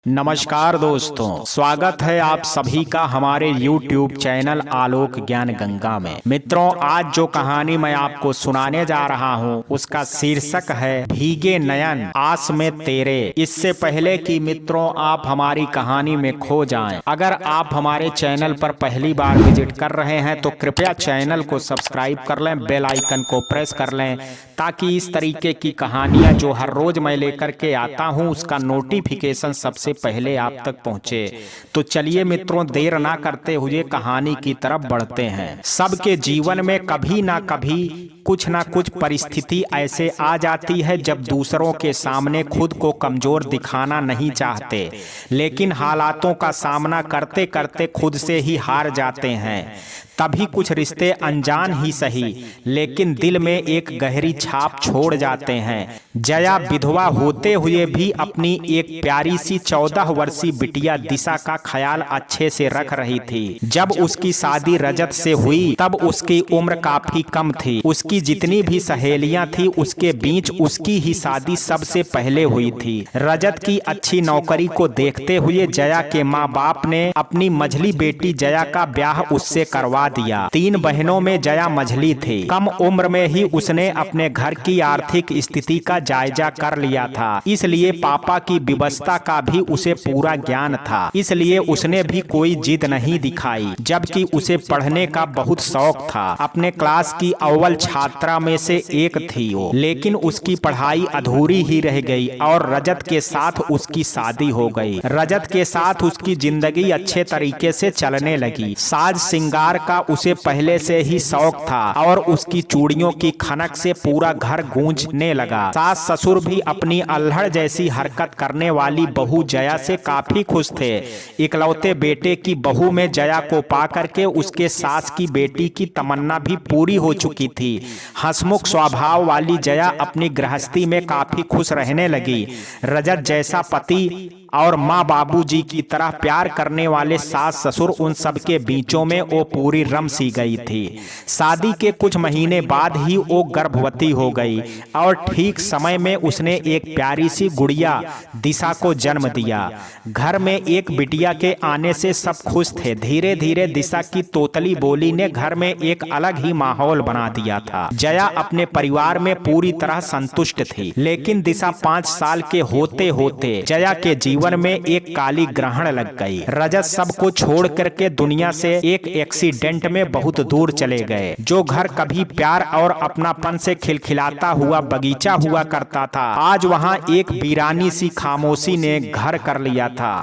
नमस्कार दोस्तों, स्वागत है आप सभी का हमारे YouTube चैनल आलोक ज्ञान गंगा में। मित्रों, आज जो कहानी मैं आपको सुनाने जा रहा हूँ उसका शीर्षक है भीगे नयन आस में तेरे। इससे पहले कि मित्रों आप हमारी कहानी में खो जाएं, अगर आप हमारे चैनल पर पहली बार विजिट कर रहे हैं तो कृपया चैनल को सब्सक्राइब कर लें, बेल आइकन को प्रेस कर लें ताकि इस तरीके की कहानियां जो हर रोज मैं लेकर के आता हूं उसका नोटिफिकेशन सबसे पहले आप तक पहुंचे। तो चलिए मित्रों, देर ना करते हुए कहानी की तरफ बढ़ते हैं। सबके जीवन में कभी ना कभी कुछ ना कुछ परिस्थिति ऐसे आ जाती है जब दूसरों के सामने खुद को कमजोर दिखाना नहीं चाहते, लेकिन हालातों का सामना करते करते खुद से ही हार जाते हैं। तभी कुछ रिश्ते अनजान ही सही लेकिन दिल में एक गहरी छाप छोड़ जाते हैं। जया विधवा होते हुए भी अपनी एक प्यारी सी 14 वर्षीय बिटिया दिशा का ख्याल अच्छे से रख रही थी। जब उसकी शादी रजत से हुई तब उसकी उम्र काफी कम थी। उसकी जितनी भी सहेलियां थी उसके बीच उसकी ही शादी सबसे पहले हुई थी। रजत की अच्छी नौकरी को देखते हुए जया के माँ बाप ने अपनी मझली बेटी जया का ब्याह उससे करवा दिया। 3 बहनों में जया मझली थी। कम उम्र में ही उसने अपने घर की आर्थिक स्थिति का जायजा कर लिया था, इसलिए पापा की व्यवस्था का भी उसे पूरा ज्ञान था। इसलिए उसने भी कोई जिद नहीं दिखाई, जबकि उसे पढ़ने का बहुत शौक था। अपने क्लास की अव्वल छात्रा में से एक थी वो, लेकिन उसकी पढ़ाई अधूरी ही रह गई और रजत के साथ उसकी शादी हो गई। रजत के साथ उसकी जिंदगी अच्छे तरीके से चलने लगी। साज श्रृंगार का उसे पहले से ही शौक था और उसकी चूड़ियों की खनक से पूरा घर गूंजने लगा। सास ससुर भी अपनी अल्हड़ जैसी हरकत करने वाली बहू जया से काफी खुश थे। इकलौते बेटे की बहू में जया को पाकर के उसके सास की बेटी की तमन्ना भी पूरी हो चुकी थी। हंसमुख स्वभाव वाली जया अपनी गृहस्थी में काफी खुश रहने लगी। रजत जैसा पति और माँ बाबूजी की तरह प्यार करने वाले सास ससुर, उन सब के बीचों में वो पूरी रम सी गई थी। शादी के कुछ महीने बाद ही वो गर्भवती हो गई और ठीक समय में उसने एक प्यारी सी गुड़िया दिशा को जन्म दिया। घर में एक बिटिया के आने से सब खुश थे। धीरे धीरे दिशा की तोतली बोली ने घर में एक अलग ही माहौल बना दिया था। जया अपने परिवार में पूरी तरह संतुष्ट थी, लेकिन दिशा 5 साल के होते होते जया के जीवन में एक काली ग्रहण लग गई। रजत सबको छोड़ करके दुनिया से एक एक्सीडेंट में बहुत दूर चले गए। जो घर कभी प्यार और अपनापन से खिलखिलाता हुआ बगीचा हुआ करता था, आज वहां एक वीरानी सी खामोशी ने घर कर लिया था।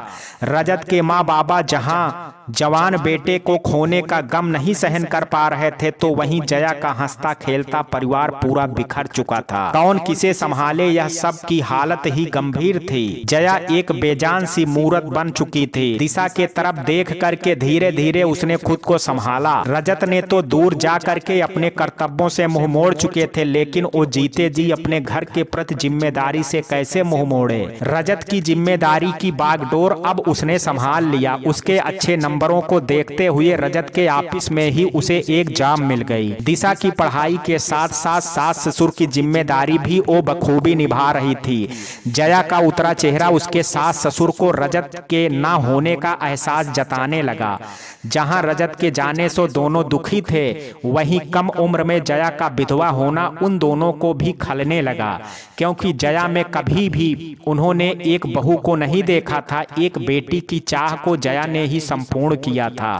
रजत के माँ बाबा जहां जवान बेटे को खोने का गम नहीं सहन कर पा रहे थे, तो वहीं जया का हंसता खेलता परिवार पूरा बिखर चुका था। कौन किसे संभाले, यह सब की हालत ही गंभीर थी। जया एक बेजान सी मूरत बन चुकी थी। दिशा के तरफ देख करके धीरे धीरे उसने खुद को संभाला। रजत ने तो दूर जा करके अपने कर्तव्यों से मुंह मोड़ चुके थे, लेकिन वो जीते जी अपने घर के प्रति जिम्मेदारी से कैसे मुंह मोड़े। रजत की जिम्मेदारी की बागडोर अब उसने संभाल लिया। उसके अच्छे नंबरों को देखते हुए रजत के ऑफिस में ही उसे एक जॉब मिल गई। दिशा की पढ़ाई के साथ साथ सास ससुर की जिम्मेदारी भी वो बखूबी निभा रही थी। जया का उतरा चेहरा उसके सास ससुर को रजत के ना होने का एहसास जताने लगा। जहां रजत के जाने से दोनों दुखी थे, वहीं कम उम्र में जया का विधवा होना उन दोनों को भी खलने लगा, क्योंकि जया में कभी भी उन्होंने एक बहू को नहीं देखा था। एक बेटी की चाह को जया ने ही संपूर्ण किया था।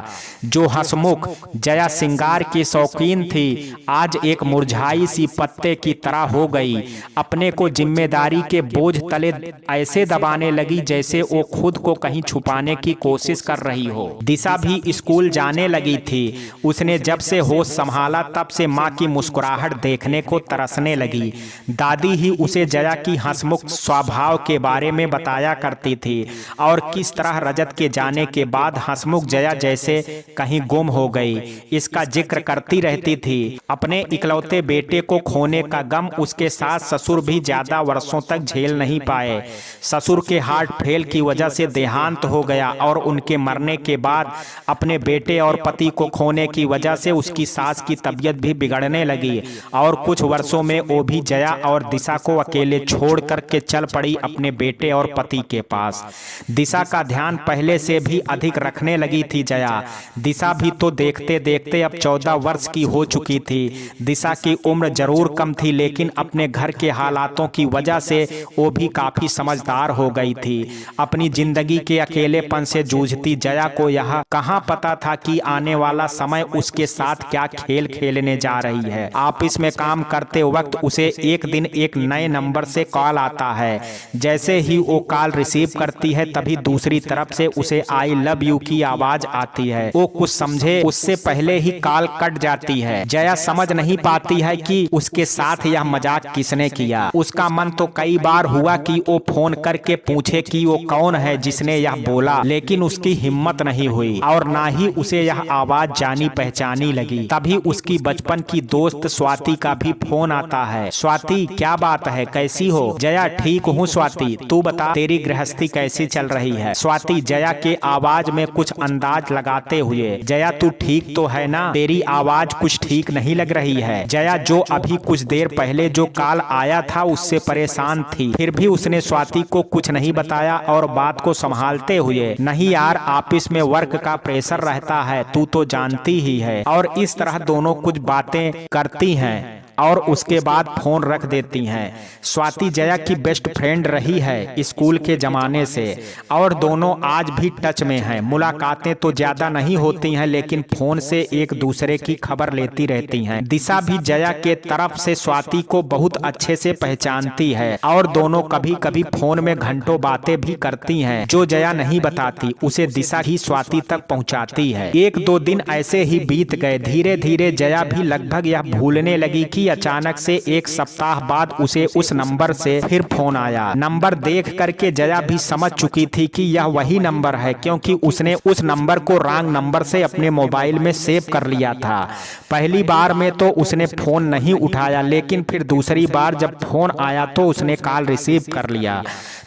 जो हंसमुख जया श्रृंगार की शौकीन थी, आज एक मुरझाई सी पत्ते की तरह हो गई। अपने को जिम्मेदारी के बोझ तले ऐसे दबाने लगी जैसे वो खुद को कहीं छुपाने की कोशिश कर रही हो। दिशा भी स्कूल जाने लगी थी। उसने जब से होश संभाला तब से माँ की मुस्कुराहट देखने को तरसने लगी। दादी ही उसे जया की हंसमुख स्वभाव के बारे में बताया करती थी और किस तरह रजत के जाने के बाद हंसमुख हंसमुख जया जैसे कहीं गुम हो गई, इसका जिक्र करती रहती थी। अपने इकलौते बेटे को खोने का गम उसके सास ससुर भी ज्यादा वर्षों तक झेल नहीं पाए। ससुर के हार्ट फेल की वजह से देहांत हो गया और उनके मरने के बाद अपने बेटे और पति को खोने की वजह से उसकी सास की तबीयत भी बिगड़ने लगी और कुछ वर्षों में वो भी जया और दिशा को अकेले छोड़ करके चल पड़ी अपने बेटे और पति के पास। दिशा का ध्यान पहले से भी अधिक रखने लगी थी जया। दिशा भी तो देखते देखते अब 14 वर्ष की हो चुकी थी। दिशा की उम्र जरूर कम थी, लेकिन अपने घर के हालातों की वजह से वो भी काफी समझदार हो गई थी। अपनी जिंदगी के अकेलेपन से जूझती जया को यह कहां पता था कि आने वाला समय उसके साथ क्या खेल खेलने जा रही है। ऑफिस में काम करते वक्त उसे एक दिन एक नए नंबर से कॉल आता है। जैसे ही वो कॉल रिसीव करती है तभी दूसरी तरफ से उसे आई लव यू की आवाज आती है। वो कुछ समझे उससे पहले ही कॉल कट जाती है। जया समझ नहीं पाती है कि उसके साथ यह मजाक किसने किया। उसका मन तो कई बार हुआ कि वो फोन करके पूछे कि वो कौन है जिसने यह बोला, लेकिन उसकी हिम्मत नहीं हुई और ना ही उसे यह आवाज जानी पहचानी लगी। तभी उसकी बचपन की दोस्त स्वाति का भी फोन आता है। स्वाति, क्या बात है, कैसी हो? जया, ठीक हूँ स्वाति, तू बता तेरी गृहस्थी कैसी चल रही है? स्वाति जया के आवाज में कुछ अंदाज लगाते हुए, जया तू ठीक तो है ना? तेरी आवाज कुछ ठीक नहीं लग रही है। जया जो अभी कुछ देर पहले जो कॉल आया था उससे परेशान थी, फिर भी उसने स्वाति को कुछ नहीं बताया और बात को संभालते हुए, नहीं यार ऑफिस में वर्क का प्रेशर रहता है, तू तो जानती ही है। और इस तरह दोनों कुछ बातें करती हैं और उसके बाद फोन रख देती हैं। स्वाति जया की बेस्ट फ्रेंड रही है स्कूल के जमाने से और दोनों आज भी टच में हैं। मुलाकातें तो ज्यादा नहीं होती हैं, लेकिन फोन से एक दूसरे की खबर लेती रहती हैं। दिशा भी जया के तरफ से स्वाति को बहुत अच्छे से पहचानती है और दोनों कभी कभी फोन में घंटों बातें भी करती हैं। जो जया नहीं बताती उसे दिशा ही स्वाति तक पहुंचाती है। 1-2 दिन ऐसे ही बीत गए। धीरे धीरे जया भी लगभग यह भूलने लगी कि अचानक से 1 सप्ताह बाद उसे उस नंबर से फिर फोन आया। नंबर देख करके जया भी समझ चुकी थी कि यह वही नंबर है, क्योंकि उसने उस नंबर को रॉन्ग नंबर से अपने मोबाइल में सेव कर लिया था। पहली बार में तो उसने फोन नहीं उठाया, लेकिन फिर दूसरी बार जब फोन आया तो उसने कॉल रिसीव कर लिया।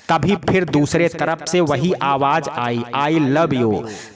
तभी फिर दूसरे तरफ से वही आवाज I love you.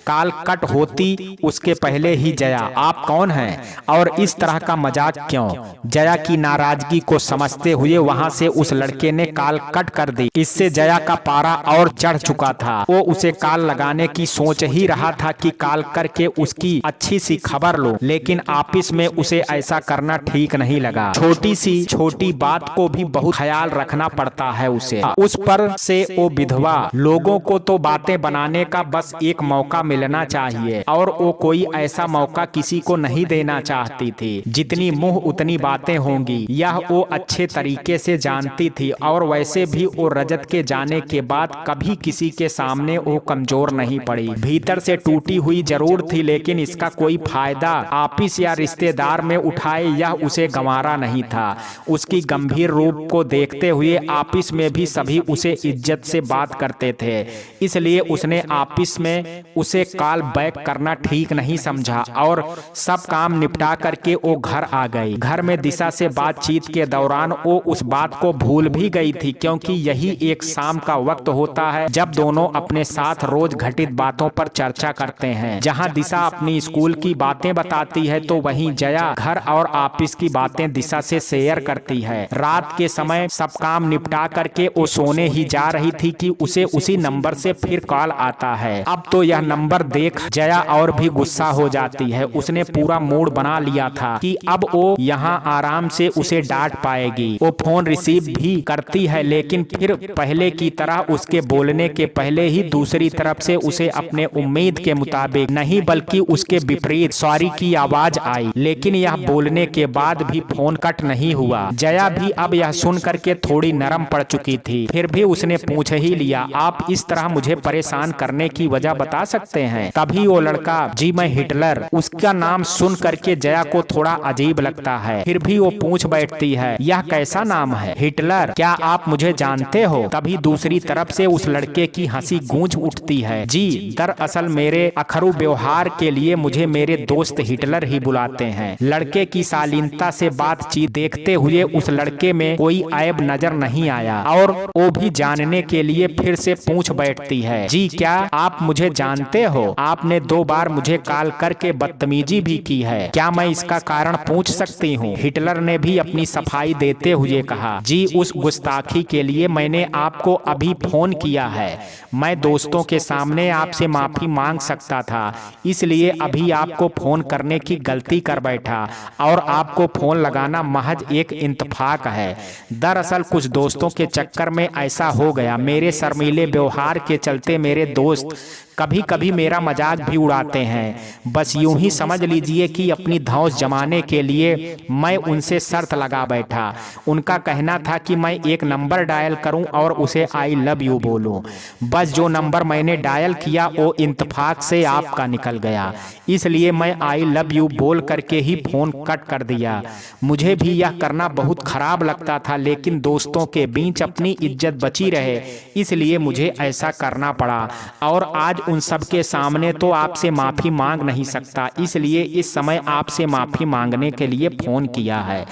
Call cut होती उसके पहले ही जया, आप कौन हैं और इस तरह का मजाक क्यों? जया की नाराजगी को समझते हुए वहां से उस लड़के ने कॉल कट कर दी। इससे जया का पारा और चढ़ चुका था। वो उसे कॉल लगाने की सोच ही रहा था कि कॉल करके उसकी अच्छी सी खबर लो, लेकिन ऑफिस में उसे ऐसा करना ठीक नहीं लगा। छोटी सी छोटी बात को भी बहुत ख्याल रखना पड़ता है उसे। उस पर से वो विधवा, लोगों को तो बातें बनाने का बस एक मौका मिलना चाहिए और वो कोई ऐसा मौका किसी को नहीं देना चाहती थी। जितनी मुंह उतनी बातें होंगी, यह वो अच्छे तरीके से जानती थी और वैसे भी वो रजत के जाने के बाद कभी किसी के सामने वो कमजोर नहीं पड़ी। भीतर से टूटी हुई जरूर थी, लेकिन इसका कोई फायदा ऑफिस या रिश्तेदार में उठाए यह उसे गंवारा नहीं था। उसकी गंभीर रूप को देखते हुए ऑफिस में भी सभी उसे इज्जत से बात करते थे, इसलिए उसने ऑफिस में उसे कॉल बैक करना ठीक नहीं समझा और सब काम निपटा करके वो घर आ गई। घर में दिशा से बातचीत के दौरान वो उस बात को भूल भी गई थी, क्योंकि यही एक शाम का वक्त होता है जब दोनों अपने साथ रोज घटित बातों पर चर्चा करते हैं। जहां दिशा अपनी स्कूल की बातें बताती है तो वहीं जया घर और ऑफिस की बातें दिशा से शेयर करती है। रात के समय सब काम निपटा करके वो सोने ही जा रही थी कि उसे उसी नंबर से फिर कॉल आता है। अब तो यह नंबर देख जया और भी गुस्सा हो जाती है। उसने पूरा मूड बना लिया था कि अब वो यहाँ आराम से उसे डांट पाएगी। वो फोन रिसीव भी करती है, लेकिन फिर पहले की तरह उसके बोलने के पहले ही दूसरी तरफ से उसे अपने उम्मीद के मुताबिक नहीं बल्कि उसके विपरीत सॉरी की आवाज आई, लेकिन यह बोलने के बाद भी फोन कट नहीं हुआ। जया भी अब यह सुन करके थोड़ी नरम पड़ चुकी थी, फिर भी उसने उसने पूछ ही लिया, आप इस तरह मुझे परेशान करने की वजह बता सकते हैं? तभी वो लड़का, जी मैं हिटलर। उसका नाम सुन करके जया को थोड़ा अजीब लगता है, फिर भी वो पूछ बैठती है, यह कैसा नाम है? हिटलर, क्या आप मुझे जानते हो? तभी दूसरी तरफ से उस लड़के की हंसी गूंज उठती है, जी दरअसल मेरे अखरू व्यवहार के लिए मुझे मेरे दोस्त हिटलर ही बुलाते हैं। लड़के की शालीनता से बातचीत देखते हुए उस लड़के में कोई ऐब नजर नहीं आया और वो भी जानने के लिए फिर से पूछ बैठती है, जी क्या आप मुझे जानते हो? आपने 2 बार मुझे कॉल करके बदतमीजी भी की है, क्या मैं इसका कारण पूछ सकती हूँ? हिटलर ने भी अपनी सफाई देते हुए कहा, जी उस गुस्ताखी के लिए मैंने आपको अभी फोन किया है। मैं दोस्तों के सामने आपसे माफी मांग सकता था, इसलिए अभी आपको फोन करने की गलती कर बैठा और आपको फोन लगाना महज एक इत्तेफाक है। दरअसल कुछ दोस्तों के चक्कर में ऐसा हो गया। मेरे शर्मीले व्यवहार के चलते मेरे दोस्त कभी कभी मेरा मजाक भी उड़ाते हैं। बस यूं ही समझ लीजिए कि अपनी धौंस जमाने के लिए मैं उनसे शर्त लगा बैठा। उनका कहना था कि मैं एक नंबर डायल करूं और उसे आई लव यू बोलूं। बस जो नंबर मैंने डायल किया वो इत्तेफाक से आपका निकल गया, इसलिए मैं आई लव यू बोल करके ही फोन कट कर दिया। मुझे भी यह करना बहुत खराब लगता था, लेकिन दोस्तों के बीच अपनी इज्जत बची रहे इसलिए मुझे ऐसा करना पड़ा और आज उन सब के सामने तो आपसे माफी मांग नहीं सकता, इसलिए इस समय आपसे माफी मांगने के लिए फोन किया है।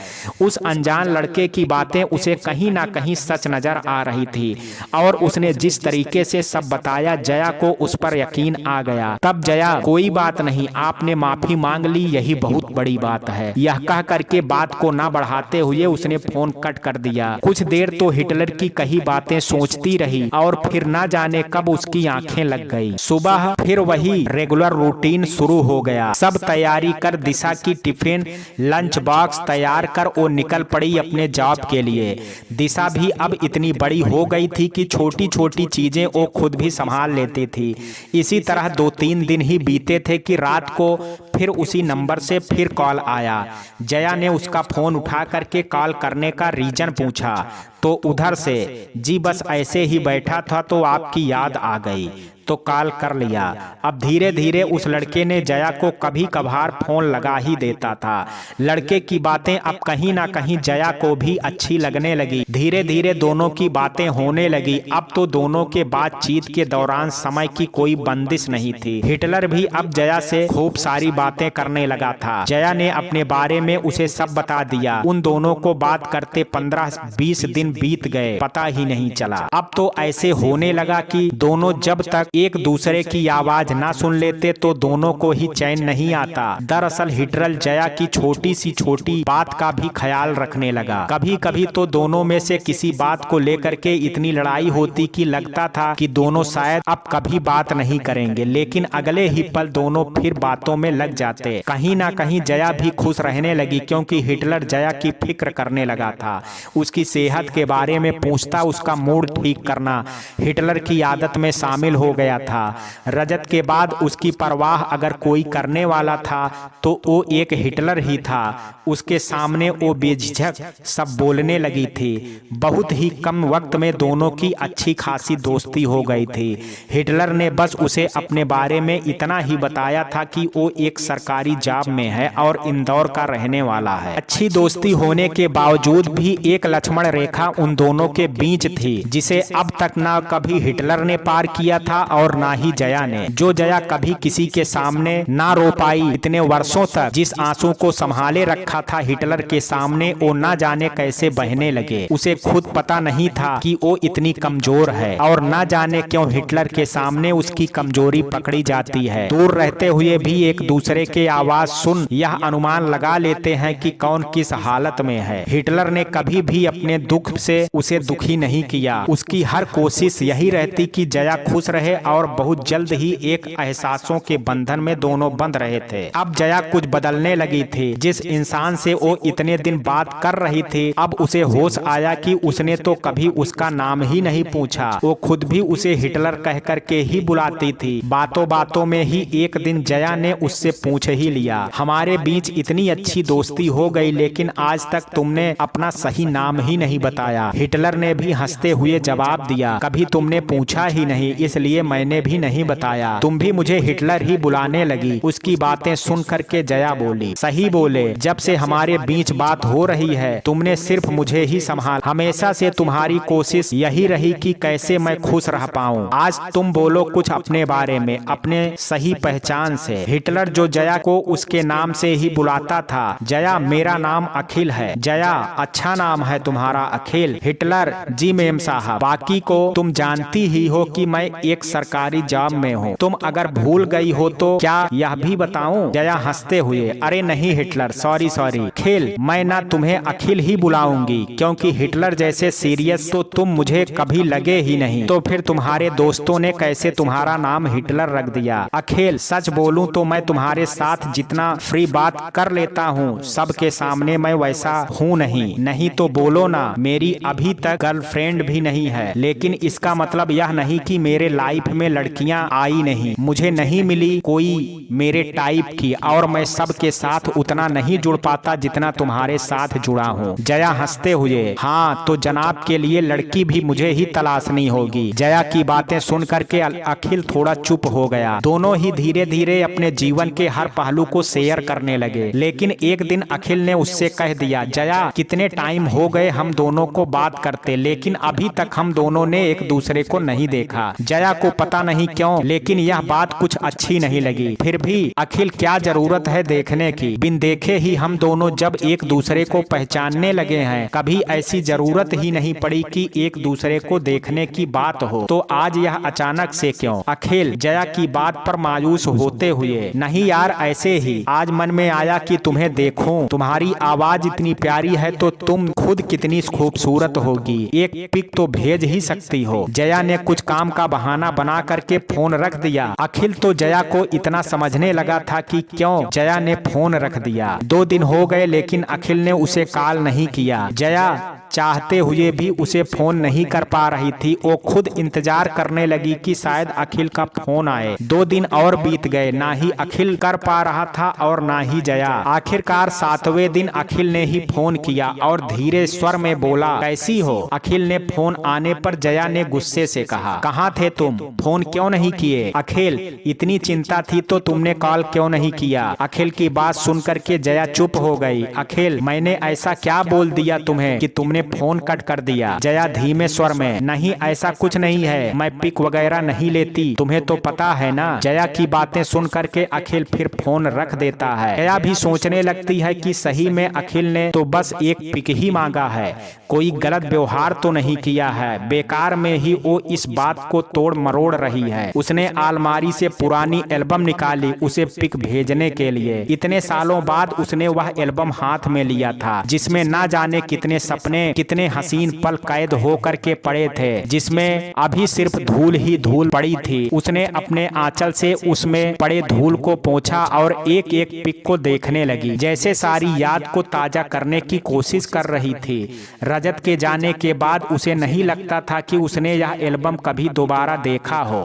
उस अनजान लड़के की बातें उसे कहीं ना कहीं सच नजर आ रही थी और उसने जिस तरीके से सब बताया जया को उस पर यकीन आ गया। तब जया, कोई बात नहीं, आपने माफी मांग ली यही बहुत बड़ी बात है। यह कह करके बात को ना बढ़ाते हुए उसने फोन कट कर दिया। कुछ देर तो हिटलर की कही बातें सोचती रही और फिर ना जाने कब उसकी आंखें लग गई। सुबह फिर वही रेगुलर रूटीन शुरू हो गया। सब तैयारी कर दिशा की टिफिन लंच बॉक्स तैयार कर वो निकल पड़ी अपने जॉब के लिए। दिशा भी अब इतनी बड़ी हो गई थी कि छोटी छोटी चीजें वो खुद भी संभाल लेती थी। इसी तरह 2-3 दिन ही बीते थे कि रात को फिर उसी नंबर से फिर कॉल आया। जया ने उसका फोन उठा करके कॉल करने का रीजन पूछा तो उधर से, जी बस ऐसे ही बैठा था तो आपकी याद आ गई तो कॉल कर लिया। अब धीरे धीरे उस लड़के ने जया को कभी कभार फोन लगा ही देता था। लड़के की बातें अब कहीं ना कहीं जया को भी अच्छी लगने लगी। धीरे धीरे दोनों की बातें होने लगी। अब तो दोनों के बातचीत के दौरान समय की कोई बंदिश नहीं थी। हिटलर भी अब जया से खूब सारी बातें करने लगा था। जया ने अपने बारे में उसे सब बता दिया। उन दोनों को बात करते 15-20 दिन बीत गए, पता ही नहीं चला। अब तो ऐसे होने लगा कि दोनों जब तक एक दूसरे की आवाज ना सुन लेते तो दोनों को ही चैन नहीं आता। दरअसल हिटलर जया की छोटी सी छोटी बात का भी ख्याल रखने लगा। कभी कभी तो दोनों में से किसी बात को लेकर के इतनी लड़ाई होती कि लगता था कि दोनों शायद अब कभी बात नहीं करेंगे, लेकिन अगले ही पल दोनों फिर बातों में लग जाते। कहीं ना कहीं जया भी खुश रहने लगी क्योंकि हिटलर जया की फिक्र करने लगा था। उसकी सेहत के बारे में पूछता, उसका मूड ठीक करना हिटलर की आदत में शामिल हो गया था। रजत के बाद उसकी परवाह अगर कोई करने वाला था तो वो एक हिटलर ही था। उसके सामने वो बेझिझक सब बोलने लगी थी। बहुत ही कम वक्त में दोनों की अच्छी खासी दोस्ती हो गई थी। हिटलर ने बस उसे अपने बारे में इतना ही बताया था कि वो एक सरकारी जॉब में है और इंदौर का रहने वाला है। अच्छी दोस्ती होने के बावजूद भी एक लक्ष्मण रेखा उन दोनों के बीच थी जिसे अब तक ना कभी हिटलर ने पार किया था और ना ही जया ने। जो जया कभी किसी के सामने ना रो पाई। इतने वर्षों तक जिस आंसू को संभाले रखा था हिटलर के सामने, वो ना जाने कैसे बहने लगे। उसे खुद पता नहीं था कि वो इतनी कमजोर है और ना जाने क्यों हिटलर के सामने उसकी कमजोरी पकड़ी जाती है। दूर रहते हुए भी एक दूसरे के आवाज सुन यह अनुमान लगा लेते हैं कि कौन किस हालत में है। हिटलर ने कभी भी अपने दुख से उसे दुखी नहीं किया। उसकी हर कोशिश यही रहती कि जया खुश रहे और बहुत जल्द ही एक एहसासों के बंधन में दोनों बंध रहे थे। अब जया कुछ बदलने लगी थी। जिस इंसान से वो इतने दिन बात कर रही थी, अब उसे होश आया कि उसने तो कभी उसका नाम ही नहीं पूछा। वो खुद भी उसे हिटलर कह करके ही बुलाती थी। बातों बातों में ही एक दिन जया ने उससे पूछ ही लिया, हमारे बीच इतनी अच्छी दोस्ती हो गई, लेकिन आज तक तुमने अपना सही नाम ही नहीं बताया। हिटलर ने भी हंसते हुए जवाब दिया, कभी तुमने पूछा ही नहीं, इसलिए मैंने भी नहीं बताया। तुम भी मुझे हिटलर ही बुलाने लगी। उसकी बातें सुन करके जया बोली, सही बोले, जब से हमारे बीच बात हो रही है तुमने सिर्फ मुझे ही संभाल। हमेशा से तुम्हारी कोशिश यही रही कि कैसे मैं खुश रह पाऊं। आज तुम बोलो कुछ अपने बारे में, अपने सही पहचान से। हिटलर जो जया को उसके नाम से ही बुलाता था, जया मेरा नाम अखिल है। जया अच्छा नाम है तुम्हारा अखिल। हिटलर जी मेम साहब, बाकी को तुम जानती ही हो कि मैं एक सरकारी जॉब में हूँ। तुम अगर भूल गई हो तो क्या यह भी बताऊं? जया हंसते हुए, अरे नहीं हिटलर, सॉरी सॉरी। खेल, मैं ना तुम्हें अखिल ही बुलाऊंगी, क्योंकि हिटलर जैसे सीरियस तो तुम मुझे कभी लगे ही नहीं। तो फिर तुम्हारे दोस्तों ने कैसे तुम्हारा नाम हिटलर रख दिया? अखिल, सच बोलूं तो मैं तुम्हारे साथ जितना फ्री बात कर लेता हूँ, सबके सामने मैं वैसा हूँ नहीं तो बोलो ना, मेरी अभी तक गर्लफ्रेंड भी नहीं है। लेकिन इसका मतलब यह नहीं कि मेरे लाइफ में लड़कियां आई नहीं, मुझे नहीं मिली कोई मेरे टाइप की, और मैं सबके साथ उतना नहीं जुड़ पाता जितना तुम्हारे साथ जुड़ा हूँ। जया हंसते हुए, हाँ तो जनाब के लिए लड़की भी मुझे ही तलाशनी होगी। जया की बातें सुन करके अखिल थोड़ा चुप हो गया। दोनों ही धीरे धीरे अपने जीवन के हर पहलू को शेयर करने लगे। लेकिन एक दिन अखिल ने उससे कह दिया, जया कितने टाइम हो गए हम दोनों को बात करते, लेकिन अभी तक हम दोनों ने एक दूसरे को नहीं देखा। जया को पता नहीं क्यों, लेकिन यह बात कुछ अच्छी नहीं लगी। फिर भी अखिल, क्या जरूरत है देखने की? बिन देखे ही हम दोनों जब एक दूसरे को पहचानने लगे हैं, कभी ऐसी जरूरत ही नहीं पड़ी कि एक दूसरे को देखने की बात हो, तो आज यह अचानक से क्यों? अखिल जया की बात पर मायूस होते हुए, नहीं यार ऐसे ही आज मन में आया कि तुम्हें देखूं। तुम्हारी आवाज इतनी प्यारी है तो तुम खुद कितनी खूबसूरत होगी, एक पिक तो भेज ही सकती हो। जया ने कुछ काम का बहाना बना करके फोन रख दिया। अखिल तो जया को इतना समझने लगा था कि क्यों जया ने फोन रख दिया। 2 दिन हो गए लेकिन अखिल ने उसे कॉल नहीं किया। जया चाहते हुए भी उसे फोन नहीं कर पा रही थी। वो खुद इंतजार करने लगी कि शायद अखिल का फोन आए। 2 दिन और बीत गए, ना ही अखिल कर पा रहा था और ना ही जया। आखिरकार 7वें दिन अखिल ने ही फोन किया और धीरे स्वर में बोला, कैसी हो? अखिल ने फोन आने पर जया ने गुस्से से कहा, कहाँ थे तुम? फोन क्यों नहीं किए? अखिल, इतनी चिंता थी तो तुमने कॉल क्यों नहीं किया? अखिल की बात सुनकर के जया चुप हो गई। अखिल, मैंने ऐसा क्या बोल दिया तुम्हें कि तुमने फोन कट कर दिया? जया धीमे स्वर में, नहीं ऐसा कुछ नहीं है, मैं पिक वगैरह नहीं लेती, तुम्हें तो पता है ना। जया की बातें सुन करके अखिल फिर फोन रख देता है। जया भी सोचने लगती है कि सही में अखिल ने तो बस एक पिक ही मांगा है, कोई गलत व्यवहार तो नहीं किया है। बेकार में ही वो इस बात को तोड़ मरोड़ रही है। उसने अलमारी से पुरानी एल्बम निकाली उसे पिक भेजने के लिए। इतने सालों बाद उसने वह एल्बम हाथ में लिया था, जिसमें ना जाने कितने सपने, कितने हसीन पल कैद हो करके पड़े थे, जिसमें अभी सिर्फ धूल ही धूल पड़ी थी। उसने अपने आंचल से उसमें पड़े धूल को पोंछा और एक एक पिक को देखने लगी, जैसे सारी याद को ताजा करने की कोशिश कर रही थी। रजत के जाने के बाद उसे नहीं लगता था कि उसने यह एल्बम कभी दोबारा देखा हो।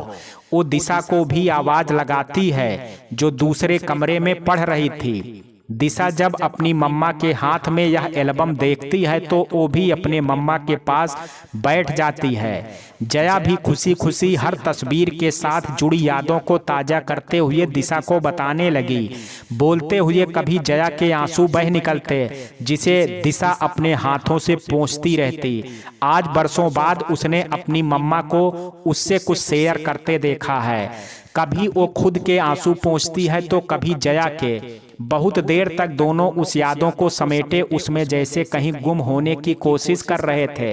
वो दिशा को भी आवाज लगाती है जो दूसरे कमरे में पढ़ रही थी। दिशा जब अपनी मम्मा के हाथ में यह एल्बम देखती है तो वो भी अपने मम्मा के पास बैठ जाती है। जया भी खुशी खुशी हर तस्वीर के साथ जुड़ी यादों को ताजा करते हुए दिशा को बताने लगी। बोलते हुए कभी जया के आंसू बह निकलते, जिसे दिशा अपने हाथों से पोंछती रहती। आज बरसों बाद उसने अपनी मम्मा को उससे कुछ शेयर करते देखा है। कभी वो खुद के आंसू पोंछती है तो कभी जया के। बहुत देर तक दोनों उस यादों को समेटे उसमें जैसे कहीं गुम होने की कोशिश कर रहे थे।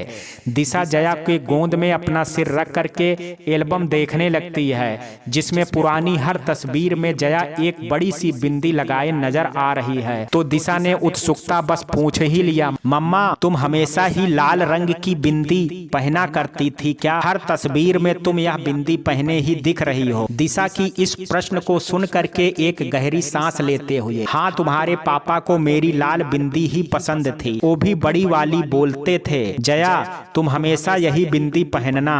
दिशा जया के गोद में अपना सिर रख करके एल्बम देखने लगती है, जिसमें पुरानी हर तस्वीर में जया एक बड़ी सी बिंदी लगाए नजर आ रही है। तो दिशा ने उत्सुकता बस पूछ ही लिया, मम्मा तुम हमेशा ही लाल रंग की बिंदी पहना करती थी क्या? हर तस्वीर में तुम यह बिंदी पहने ही दिख रही हो। दिशा की इस प्रश्न को सुन करके एक गहरी सांस लेते हुए, हाँ तुम्हारे पापा को मेरी लाल बिंदी ही पसंद थी, वो भी बड़ी वाली बोलते थे जया तुम हमेशा यही बिंदी पहनना,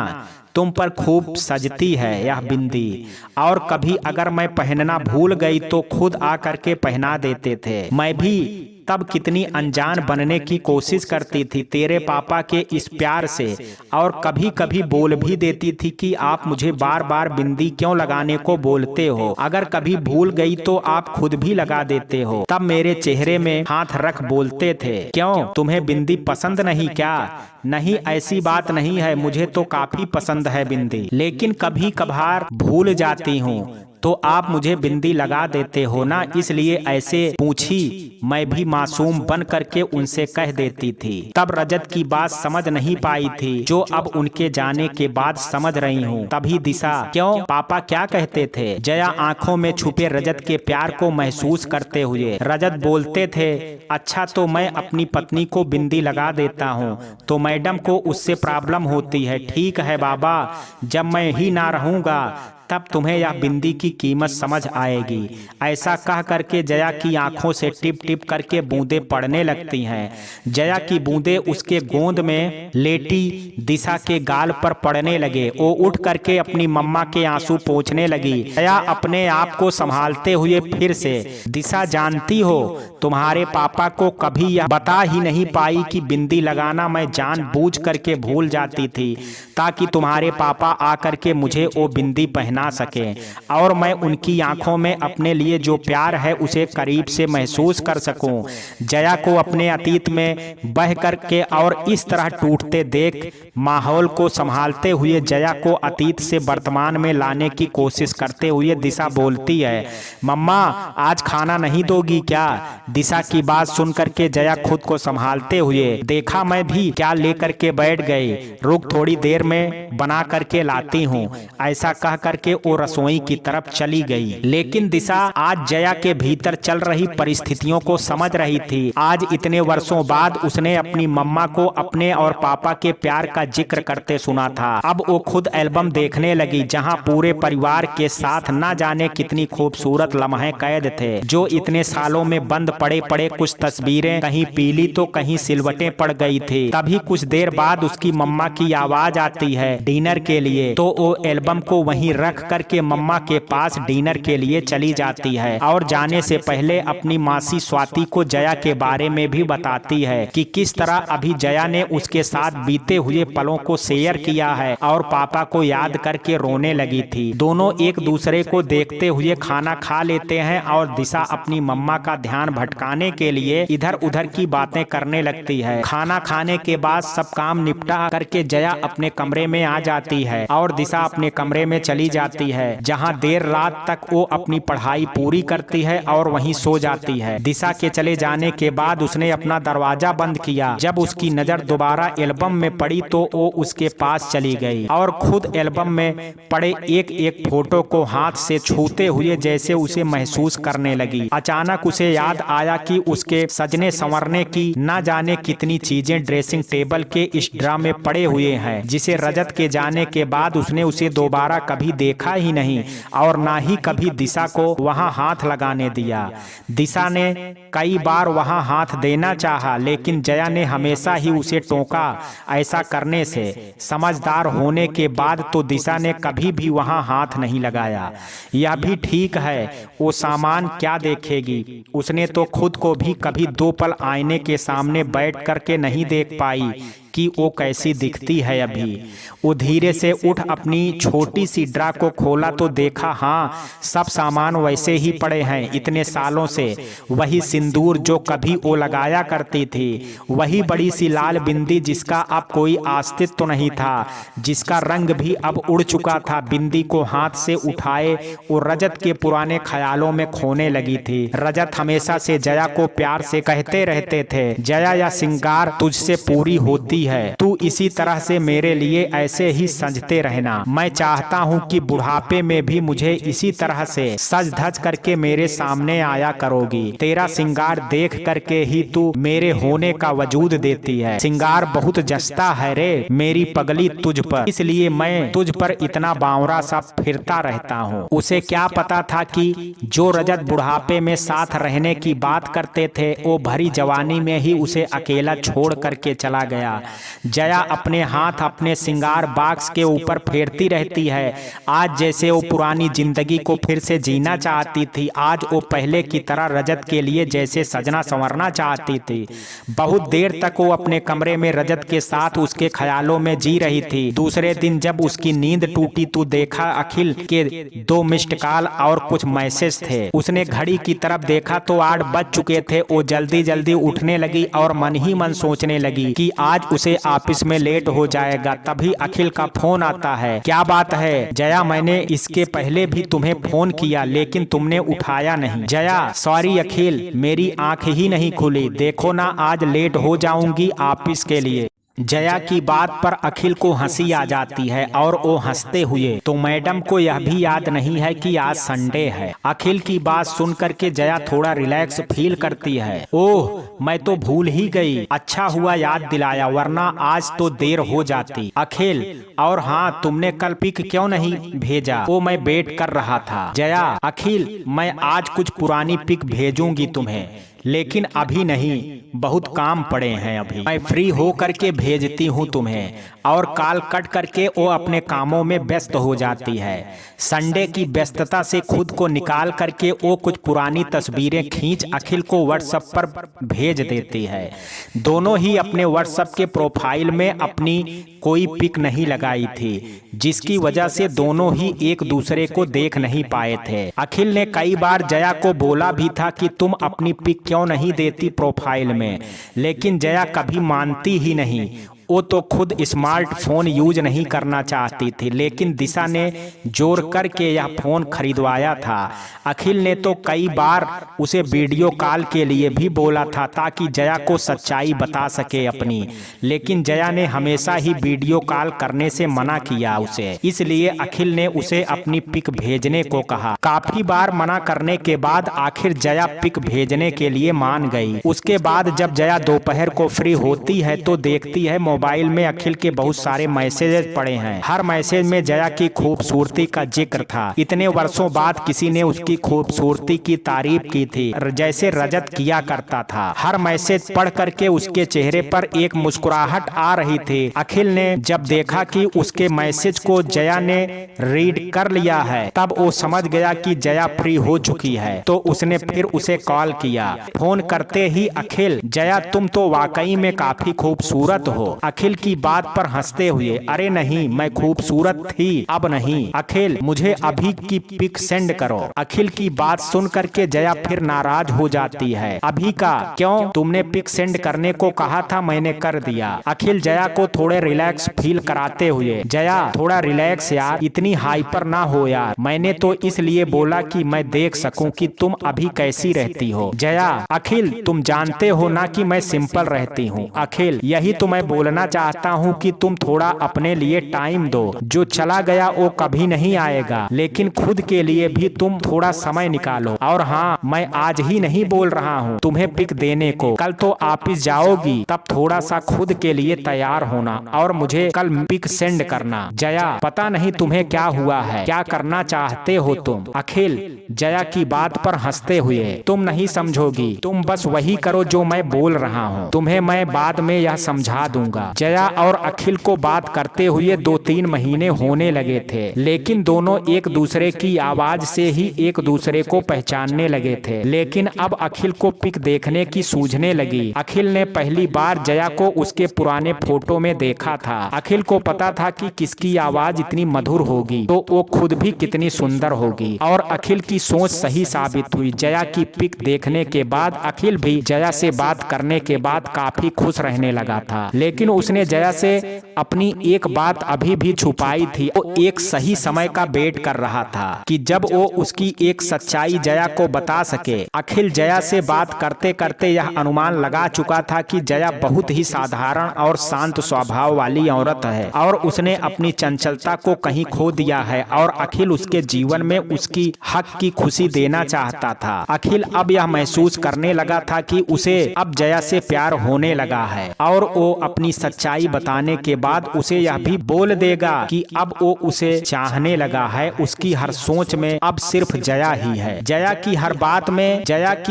तुम पर खूब सजती है यह बिंदी, और कभी अगर मैं पहनना भूल गई तो खुद आ करके पहना देते थे। मैं भी तब कितनी अनजान बनने की कोशिश करती थी तेरे पापा के इस प्यार से, और कभी कभी बोल भी देती थी कि आप मुझे बार बार बिंदी क्यों लगाने को बोलते हो, अगर कभी भूल गई तो आप खुद भी लगा देते हो। तब मेरे चेहरे में हाथ रख बोलते थे, क्यों तुम्हें बिंदी पसंद नहीं क्या? नहीं ऐसी बात नहीं है, मुझे तो काफी पसंद है बिंदी, लेकिन कभी कभार भूल जाती हूँ तो आप मुझे बिंदी लगा देते हो ना, इसलिए ऐसे पूछी। मैं भी मासूम बन करके उनसे कह देती थी। तब रजत की बात समझ नहीं पाई थी, जो अब उनके जाने के बाद समझ रही हूँ। तभी दिशा, क्यों पापा क्या कहते थे? जया आंखों में छुपे रजत के प्यार को महसूस करते हुए, रजत बोलते थे, अच्छा तो मैं अपनी पत्नी को बिंदी लगा देता हूँ तो मैडम को उससे प्रॉब्लम होती है। ठीक है बाबा, जब मैं ही ना रहूँगा तब तुम्हें यह बिंदी की कीमत समझ आएगी। ऐसा कह करके जया की आंखों से टिप टिप करके बूंदें पड़ने लगती हैं। जया की बूंदें उसके गोद में लेटी दिशा के गाल पर पड़ने लगे। वो उठ करके अपनी मम्मा के आंसू पोंछने लगी। जया अपने आप को संभालते हुए फिर से, दिशा जानती हो तुम्हारे पापा को कभी यह बता ही नहीं पाई कि बिंदी लगाना मैं जानबूझ करके भूल जाती थी, ताकि तुम्हारे पापा आकर के मुझे वो बिंदी पहना सके और मैं उनकी आंखों में अपने लिए जो प्यार है उसे करीब से महसूस कर सकूं। जया को अपने अतीत में बह करके और इस तरह टूटते देख माहौल को संभालते हुए जया को अतीत से वर्तमान में लाने की कोशिश करते हुए दिशा बोलती है, मम्मा आज खाना नहीं दोगी क्या? दिशा की बात सुन करके जया खुद को संभालते हुए, देखा मैं भी क्या लेकर के बैठ गई, रुक थोड़ी देर में बना करके लाती हूँ। ऐसा कह करके वो रसोई की तरफ चली गई। लेकिन दिशा आज जया के भीतर चल रही परिस्थितियों को समझ रही थी। आज इतने वर्षों बाद उसने अपनी मम्मा को अपने और पापा के प्यार का जिक्र करते सुना था। अब वो खुद एल्बम देखने लगी, जहां पूरे परिवार के साथ न जाने कितनी खूबसूरत लम्हे कैद थे, जो इतने सालों में बंद पड़े पड़े कुछ तस्वीरें कहीं पीली तो कहीं सिलवटें पड़ गई थी। तभी कुछ देर बाद उसकी मम्मा की आवाज आती है डिनर के लिए, तो वो एल्बम को वहीं रख करके मम्मा के पास डिनर के लिए चली जाती है और जाने से पहले अपनी मासी स्वाति को जया के बारे में भी बताती है कि किस तरह अभी जया ने उसके साथ बीते हुए पलों को शेयर किया है और पापा को याद करके रोने लगी थी। दोनों एक दूसरे को देखते हुए खाना खा लेते हैं और दिशा अपनी मम्मा का ध्यान भटकाने के लिए इधर उधर की बातें करने लगती है। खाना खाने के बाद सब काम निपटा करके जया अपने कमरे में आ जाती है और दिशा अपने कमरे में चली जाती है, जहां देर रात तक वो अपनी पढ़ाई पूरी करती है और वहीं सो जाती है। दिशा के चले जाने के बाद उसने अपना दरवाजा बंद किया। जब उसकी नजर दोबारा एल्बम में पड़ी तो वो उसके पास चली गई और खुद एल्बम में पड़े एक एक फोटो को हाथ से छूते हुए जैसे उसे महसूस करने लगी। अचानक उसे याद आया कि उसके सजने संवरने की न जाने कितनी चीजें ड्रेसिंग टेबल के इस ड्रा में पड़े हुए हैं, जिसे रजत के जाने के बाद उसने उसे दोबारा कभी देखा ही नहीं और ना ही कभी दिशा को वहां हाथ लगाने दिया। दिशा ने कई बार वहां हाथ देना चाहा, लेकिन जया ने हमेशा ही उसे टोका ऐसा करने से। समझदार होने के बाद तो दिशा ने कभी भी वहां हाथ नहीं लगाया। यह भी ठीक है, वो सामान क्या देखेगी, उसने तो खुद को भी कभी दो पल आईने के सामने बैठ करके नहीं देख पाई कि वो कैसी दिखती है अभी। वो धीरे से उठ अपनी छोटी सी ड्रा को खोला तो देखा हाँ सब सामान वैसे ही पड़े हैं इतने सालों से। वही सिंदूर जो कभी वो लगाया करती थी, वही बड़ी सी लाल बिंदी जिसका अब कोई अस्तित्व नहीं था, जिसका रंग भी अब उड़ चुका था। बिंदी को हाथ से उठाए वो रजत के पुराने ख्यालों में खोने लगी थी। रजत हमेशा से जया को प्यार से कहते रहते थे, जया यह श्रृंगार तुझसे पूरी होती है, तू इसी तरह से मेरे लिए ऐसे ही सजते रहना। मैं चाहता हूँ कि बुढ़ापे में भी मुझे इसी तरह से सज धज करके मेरे सामने आया करोगी। तेरा श्रृंगार देख करके ही तू मेरे होने का वजूद देती है। श्रृंगार बहुत जचता है रे मेरी पगली तुझ पर, इसलिए मैं तुझ पर इतना बावरा सा फिरता रहता हूँ। उसे क्या पता था कि जो रजत बुढ़ापे में साथ रहने की बात करते थे वो भरी जवानी में ही उसे अकेला छोड़ करके चला गया। जया अपने हाथ अपने श्रृंगार बॉक्स के ऊपर फेरती रहती है। आज जैसे वो पुरानी जिंदगी को फिर से जीना चाहती थी। आज वो पहले की तरह रजत के लिए जैसे सजना संवरना चाहती थी। बहुत देर तक वो अपने कमरे में रजत के साथ उसके ख्यालों में जी रही थी। दूसरे दिन जब उसकी नींद टूटी तो देखा अखिल के 2 मिस्ड कॉल और कुछ मैसेज थे। उसने घड़ी की तरफ देखा तो 8 बज चुके थे। वो जल्दी जल्दी उठने लगी और मन ही मन सोचने लगी कि आज उसे ऑफिस में लेट हो जाएगा। तभी अखिल का फोन आता है। क्या बात है जया, मैंने इसके पहले भी तुम्हें फोन किया लेकिन तुमने उठाया नहीं। जया सॉरी अखिल, मेरी आंख ही नहीं खुली, देखो ना आज लेट हो जाऊंगी ऑफिस के लिए। जया की बात पर अखिल को हंसी आ जाती है और वो हंसते हुए, तो मैडम को यह भी याद नहीं है कि आज संडे है। अखिल की बात सुन करके जया थोड़ा रिलैक्स फील करती है। ओह मैं तो भूल ही गई, अच्छा हुआ याद दिलाया वरना आज तो देर हो जाती। अखिल और हाँ तुमने कल पिक क्यों नहीं भेजा? वो मैं वेट कर रहा था। जया अखिल मैं आज कुछ पुरानी पिक भेजूंगी तुम्हें, लेकिन अभी नहीं, बहुत काम पड़े हैं, अभी मैं फ्री हो करके भेजती हूँ तुम्हें। और कॉल कट करके वो अपने कामों में व्यस्त हो जाती है। संडे की व्यस्तता से खुद को निकाल करके वो कुछ पुरानी तस्वीरें खींच अखिल को व्हाट्सएप पर भेज देती है। दोनों ही अपने व्हाट्सएप के प्रोफाइल में अपनी कोई पिक नहीं लगाई थी, जिसकी वजह से दोनों ही एक दूसरे को देख नहीं पाए थे। अखिल ने कई बार जया को बोला भी था कि तुम अपनी पिक क्यों नहीं देती प्रोफाइल में, लेकिन जया कभी मानती ही नहीं। वो तो खुद स्मार्टफोन यूज नहीं करना चाहती थी, लेकिन दिशा ने जोर करके यह फोन खरीदवाया था। अखिल ने तो कई बार उसे वीडियो कॉल के लिए भी बोला था ताकि जया को सच्चाई बता सके अपनी, लेकिन जया ने हमेशा ही वीडियो कॉल करने से मना किया उसे। इसलिए अखिल ने उसे अपनी पिक भेजने को कहा। काफी बार मना करने के बाद आखिर जया पिक भेजने के लिए मान गई। उसके बाद जब जया दोपहर को फ्री होती है तो देखती है मोबाइल में अखिल के बहुत सारे मैसेज पड़े हैं। हर मैसेज में जया की खूबसूरती का जिक्र था। इतने वर्षों बाद किसी ने उसकी खूबसूरती की तारीफ की थी, जैसे रजत किया करता था। हर मैसेज पढ़ करके उसके चेहरे पर एक मुस्कुराहट आ रही थी। अखिल ने जब देखा कि उसके मैसेज को जया ने रीड कर लिया है, तब वो समझ गया कि जया फ्री हो चुकी है, तो उसने फिर उसे कॉल किया। फोन करते ही अखिल, जया तुम तो वाकई में काफी खूबसूरत हो। अखिल की बात पर हंसते हुए, अरे नहीं मैं खूबसूरत थी, अब नहीं। अखिल मुझे अभी की पिक सेंड करो। अखिल की बात सुन करके जया फिर नाराज हो जाती है। अभी का क्यों? तुमने पिक सेंड करने को कहा था, मैंने कर दिया। अखिल जया को थोड़े रिलैक्स फील कराते हुए, जया थोड़ा रिलैक्स यार, इतनी हाइपर ना हो यार, मैंने तो इसलिए बोला कि मैं देख सकूं कि तुम अभी कैसी रहती हो। जया अखिल तुम जानते हो ना कि मैं सिंपल रहती हूँ। अखिल यही तो मैं बोलना चाहता हूँ कि तुम थोड़ा अपने लिए टाइम दो। जो चला गया वो कभी नहीं आएगा, लेकिन खुद के लिए भी तुम थोड़ा समय निकालो। और हाँ मैं आज ही नहीं बोल रहा हूँ तुम्हें पिक देने को, कल तो ऑफिस जाओगी तब थोड़ा सा खुद के लिए तैयार होना और मुझे कल पिक सेंड करना। जया पता नहीं तुम्हें क्या हुआ है, क्या करना चाहते हो तुम? अखिल जया की बात पर हंसते हुए, तुम नहीं समझोगी, तुम बस वही करो जो मैं बोल रहा हूँ, तुम्हें मैं बाद में यह समझा दूंगा। होगा। जया और अखिल को बात करते हुए 2-3 महीने होने लगे थे, लेकिन दोनों एक दूसरे की आवाज से ही एक दूसरे को पहचानने लगे थे। लेकिन अब अखिल को पिक देखने की सूझने लगी। अखिल ने पहली बार जया को उसके पुराने फोटो में देखा था। अखिल को पता था कि किसकी आवाज इतनी मधुर होगी तो वो खुद भी कितनी सुंदर होगी, और अखिल की सोच सही साबित हुई। जया की पिक देखने के बाद अखिल भी जया से बात करने के बाद काफी खुश रहने लगा था। लेकिन उसने जया से अपनी एक बात अभी भी छुपाई थी। वो एक सही समय का वेट कर रहा था कि जब वो उसकी एक सच्चाई जया को बता सके। अखिल जया से बात करते करते यह अनुमान लगा चुका था कि जया बहुत ही साधारण और शांत स्वभाव वाली औरत है और उसने अपनी चंचलता को कहीं खो दिया है, और अखिल उसके जीवन में उसकी हक की खुशी देना चाहता था। अखिल अब यह महसूस करने लगा था कि उसे अब जया से प्यार होने लगा है, और वो अपनी सच्चाई बताने के बाद उसे यह भी बोल देगा कि अब वो उसे चाहने लगा है। उसकी हर सोच में अब सिर्फ जया ही है। जया की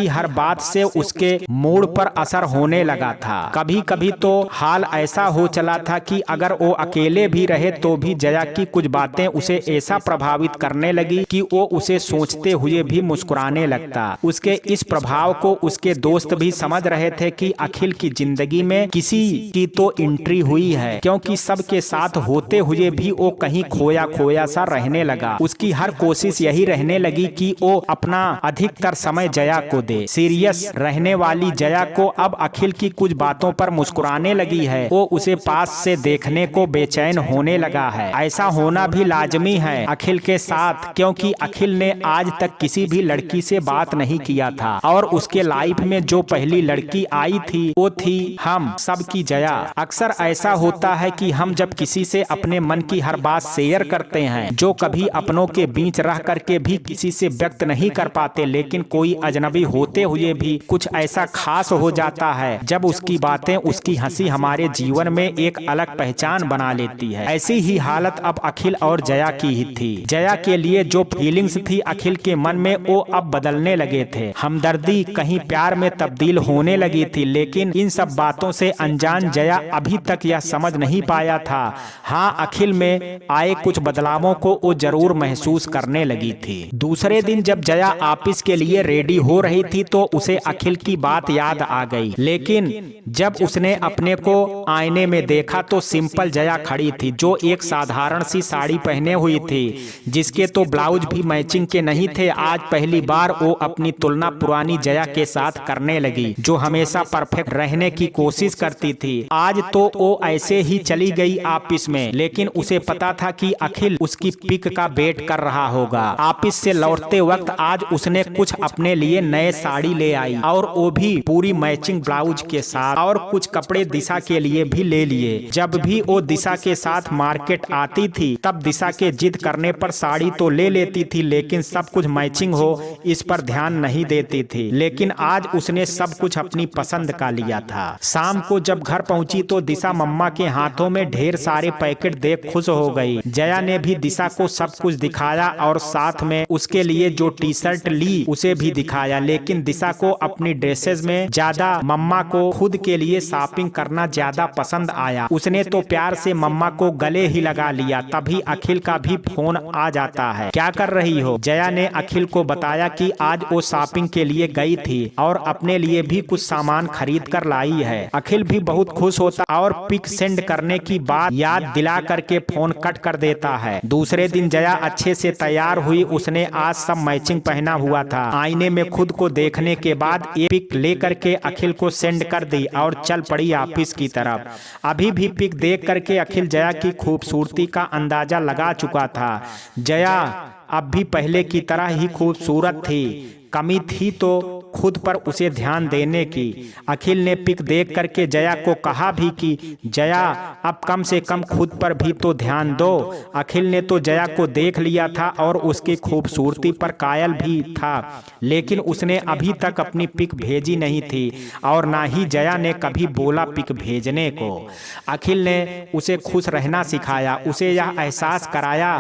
हर बात से उसके मूड पर असर होने लगा था। कभी कभी तो हाल ऐसा हो चला था कि अगर वो अकेले भी रहे तो भी जया की कुछ बातें उसे ऐसा प्रभावित करने लगी कि वो उसे सोचते हुए भी मुस्कुराने लगता। उसके इस प्रभाव को उसके दोस्त भी समझ रहे थे कि अखिल की जिंदगी में किसी की तो एंट्री हुई है, क्योंकि सबके साथ होते हुए भी वो कहीं खोया खोया सा रहने लगा। उसकी हर कोशिश यही रहने लगी कि वो अपना अधिकतर समय जया को दे। सीरियस रहने वाली जया को अब अखिल की कुछ बातों पर मुस्कुराने लगी है। वो उसे पास से देखने को बेचैन होने लगा है। ऐसा होना भी लाजमी है अखिल के साथ, क्योंकि अखिल ने आज तक किसी भी लड़की से बात नहीं किया था, और उसके लाइफ में जो पहली लड़की आई थी वो थी हम सबकी जया। अक्सर ऐसा होता है कि हम जब किसी से अपने मन की हर बात शेयर करते हैं, जो कभी अपनों के बीच रह करके भी किसी से व्यक्त नहीं कर पाते, लेकिन कोई अजनबी होते हुए भी कुछ ऐसा खास हो जाता है जब उसकी बातें, उसकी हंसी हमारे जीवन में एक अलग पहचान बना लेती है। ऐसी ही हालत अब अखिल और जया की ही थी। जया के लिए जो फीलिंग्स थी अखिल के मन में, वो अब बदलने लगे थे। हमदर्दी कहीं प्यार में तब्दील होने लगी थी, लेकिन इन सब बातों से अनजान जया अभी तक यह समझ नहीं पाया था। हाँ, अखिल में आए कुछ बदलावों को वो जरूर महसूस करने लगी थी। दूसरे दिन जब जया ऑफिस के लिए रेडी हो रही थी तो उसे अखिल की बात याद आ गई, लेकिन जब उसने अपने को आईने में देखा तो सिंपल जया खड़ी थी, जो एक साधारण सी साड़ी पहने हुई थी, जिसके तो ब्लाउज भी मैचिंग के नहीं थे। आज पहली बार वो अपनी तुलना पुरानी जया के साथ करने लगी, जो हमेशा परफेक्ट रहने की कोशिश करती थी। आज तो वो ऐसे ही चली गई ऑफिस में, लेकिन उसे पता था कि अखिल उसकी पिक का वेट कर रहा होगा। ऑफिस से लौटते वक्त आज उसने कुछ अपने लिए नए साड़ी ले आई, और वो भी पूरी मैचिंग ब्लाउज के साथ, और कुछ कपड़े दिशा के लिए भी ले लिए। जब भी वो दिशा के साथ मार्केट आती थी तब दिशा के जिद करने पर साड़ी तो ले लेती थी, लेकिन सब कुछ मैचिंग हो इस पर ध्यान नहीं देती थी। लेकिन आज उसने सब कुछ अपनी पसंद का लिया था। शाम को जब घर पहुंची तो दिशा मम्मा के हाथों में ढेर सारे पैकेट देख खुश हो गई। जया ने भी दिशा को सब कुछ दिखाया और साथ में उसके लिए जो टी शर्ट ली उसे भी दिखाया, लेकिन दिशा को अपनी ड्रेसेस में ज्यादा मम्मा को खुद के लिए शॉपिंग करना ज्यादा पसंद आया। उसने तो प्यार से मम्मा को गले ही लगा लिया। तभी अखिल का भी फोन आ जाता है। क्या कर रही हो? जया ने अखिल को बताया कि आज वो शॉपिंग के लिए गई थी और अपने लिए भी कुछ सामान खरीद कर लाई है। अखिल भी बहुत खुश होता और पिक सेंड करने की बात याद दिला करके फोन कट कर देता है। दूसरे दिन जया अच्छे से तैयार हुई। उसने आज सब मैचिंग पहना हुआ था। आईने में खुद को देखने के बाद एक पिक लेकर के अखिल को सेंड कर दी और चल पड़ी ऑफिस की तरफ। अभी भी पिक देख करके अखिल जया की खूबसूरती का अंदाजा लगा चुका था। जया अब भी पहले की तरह ही खूबसूरत थी। कमी थी तो खुद पर उसे ध्यान देने की। अखिल ने पिक देख करके जया को कहा भी कि जया अब कम से कम खुद पर भी तो ध्यान दो। अखिल ने तो जया को देख लिया था और उसकी खूबसूरती पर कायल भी था, लेकिन उसने अभी तक अपनी पिक भेजी नहीं थी और ना ही जया ने कभी बोला पिक भेजने को। अखिल ने उसे खुश रहना सिखाया, उसे यह एहसास कराया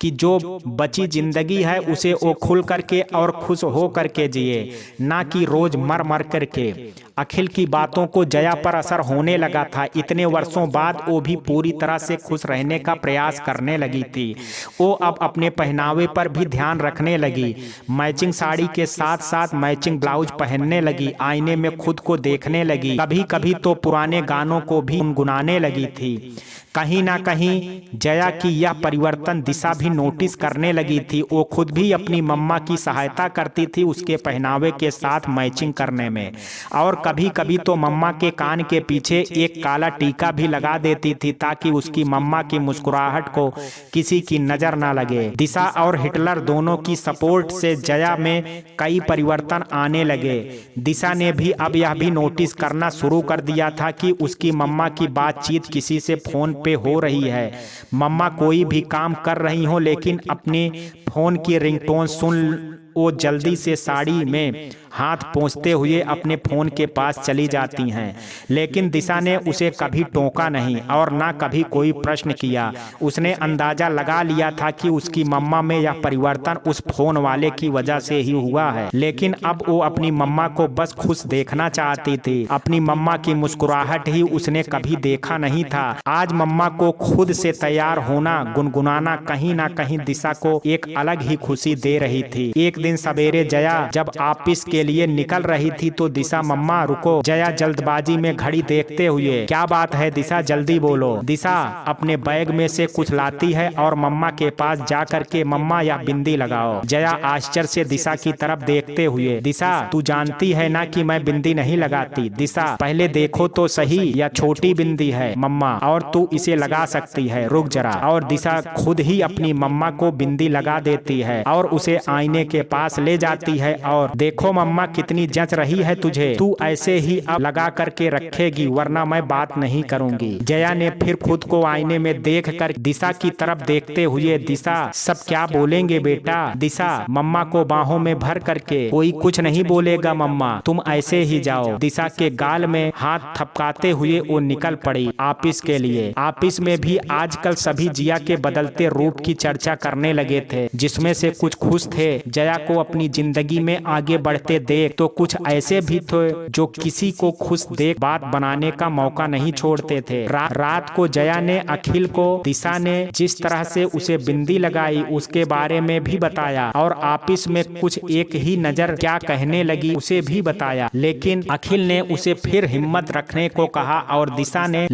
कि जो बची जिंदगी है उसे वो खुल करके और खुश हो करके जिए, ना कि रोज मर मर करके। अखिल की बातों को जया पर असर होने लगा था। इतने वर्षों बाद वो भी पूरी तरह से खुश रहने का प्रयास करने लगी थी। वो अब अपने पहनावे पर भी ध्यान रखने लगी। मैचिंग साड़ी के साथ साथ मैचिंग ब्लाउज पहनने लगी। आईने में खुद को देखने लगी। कभी कभी तो पुराने गानों को भी गुनगुनाने लगी थी। कहीं ना कहीं जया की यह परिवर्तन दिशा भी नोटिस करने लगी थी। वो खुद भी अपनी मम्मा की सहायता करती थी उसके पहनावे के साथ मैचिंग करने में, और कभी कभी तो मम्मा के कान के पीछे एक काला टीका भी लगा देती थी ताकि उसकी मम्मा की मुस्कुराहट को किसी की नजर ना लगे। दिशा और हिटलर दोनों की सपोर्ट से जया में कई परिवर्तन आने लगे। दिशा ने भी अब यह भी नोटिस करना शुरू कर दिया था कि उसकी मम्मा की बातचीत किसी से फोन पे हो रही है। मम्मा कोई भी काम कर रही हो लेकिन अपने फोन की रिंगटोन सुन वो जल्दी से साड़ी में हाथ पोंछते हुए अपने फोन के पास चली जाती हैं। लेकिन दिशा ने उसे कभी टोका नहीं और ना कभी कोई प्रश्न किया। उसने अंदाजा लगा लिया था कि उसकी मम्मा में यह परिवर्तन उस फोन वाले की वजह से ही हुआ है। लेकिन अब वो अपनी मम्मा को बस खुश देखना चाहती थी। अपनी मम्मा की मुस्कुराहट ही उसने कभी देखा नहीं था। आज मम्मा को खुद से तैयार होना, गुनगुनाना कहीं ना कहीं दिशा को एक अलग ही खुशी दे रही थी। एक दिन सवेरे जया जब ऑफिस के लिए निकल रही थी तो दिशा, मम्मा रुको। जया जल्दबाजी में घड़ी देखते हुए, क्या बात है दिशा, जल्दी बोलो। दिशा अपने बैग में से कुछ लाती है और मम्मा के पास जा करके, मम्मा यह बिंदी लगाओ। जया आश्चर्य से दिशा की तरफ देखते हुए, दिशा तू जानती है ना कि मैं बिंदी नहीं लगाती। दिशा, पहले देखो तो सही, यह छोटी बिंदी है मम्मा और तू इसे लगा सकती है, रुक जरा। और दिशा खुद ही अपनी मम्मा को बिंदी लगा देती है और उसे आईने के पास ले जाती है और, देखो मम्मा कितनी जच रही है तुझे, तू ऐसे ही अब लगा करके रखेगी वरना मैं बात नहीं करूंगी। जया ने फिर खुद को आईने में देखकर दिशा की तरफ देखते हुए, दिशा सब क्या बोलेंगे बेटा। दिशा मम्मा को बाहों में भर करके, कोई कुछ नहीं बोलेगा मम्मा, तुम ऐसे ही जाओ। दिशा के गाल में हाथ थपकाते हुए वो निकल पड़ी ऑफिस के लिए। ऑफिस में भी आजकल सभी जिया के बदलते रूप की चर्चा करने लगे थे, जिसमें से कुछ खुश थे जया को अपनी जिंदगी में आगे बढ़ते देख, तो कुछ ऐसे भी थे जो किसी को खुश देख बात बनाने का मौका नहीं छोड़ते थे। रात को जया ने अखिल को दिशा ने जिस तरह से उसे बिंदी लगाई उसके बारे में भी बताया और ऑफिस में कुछ एक ही नजर क्या कहने लगी उसे भी बताया। लेकिन अखिल ने उसे फिर हिम्मत रखने को कहा और दिशा ने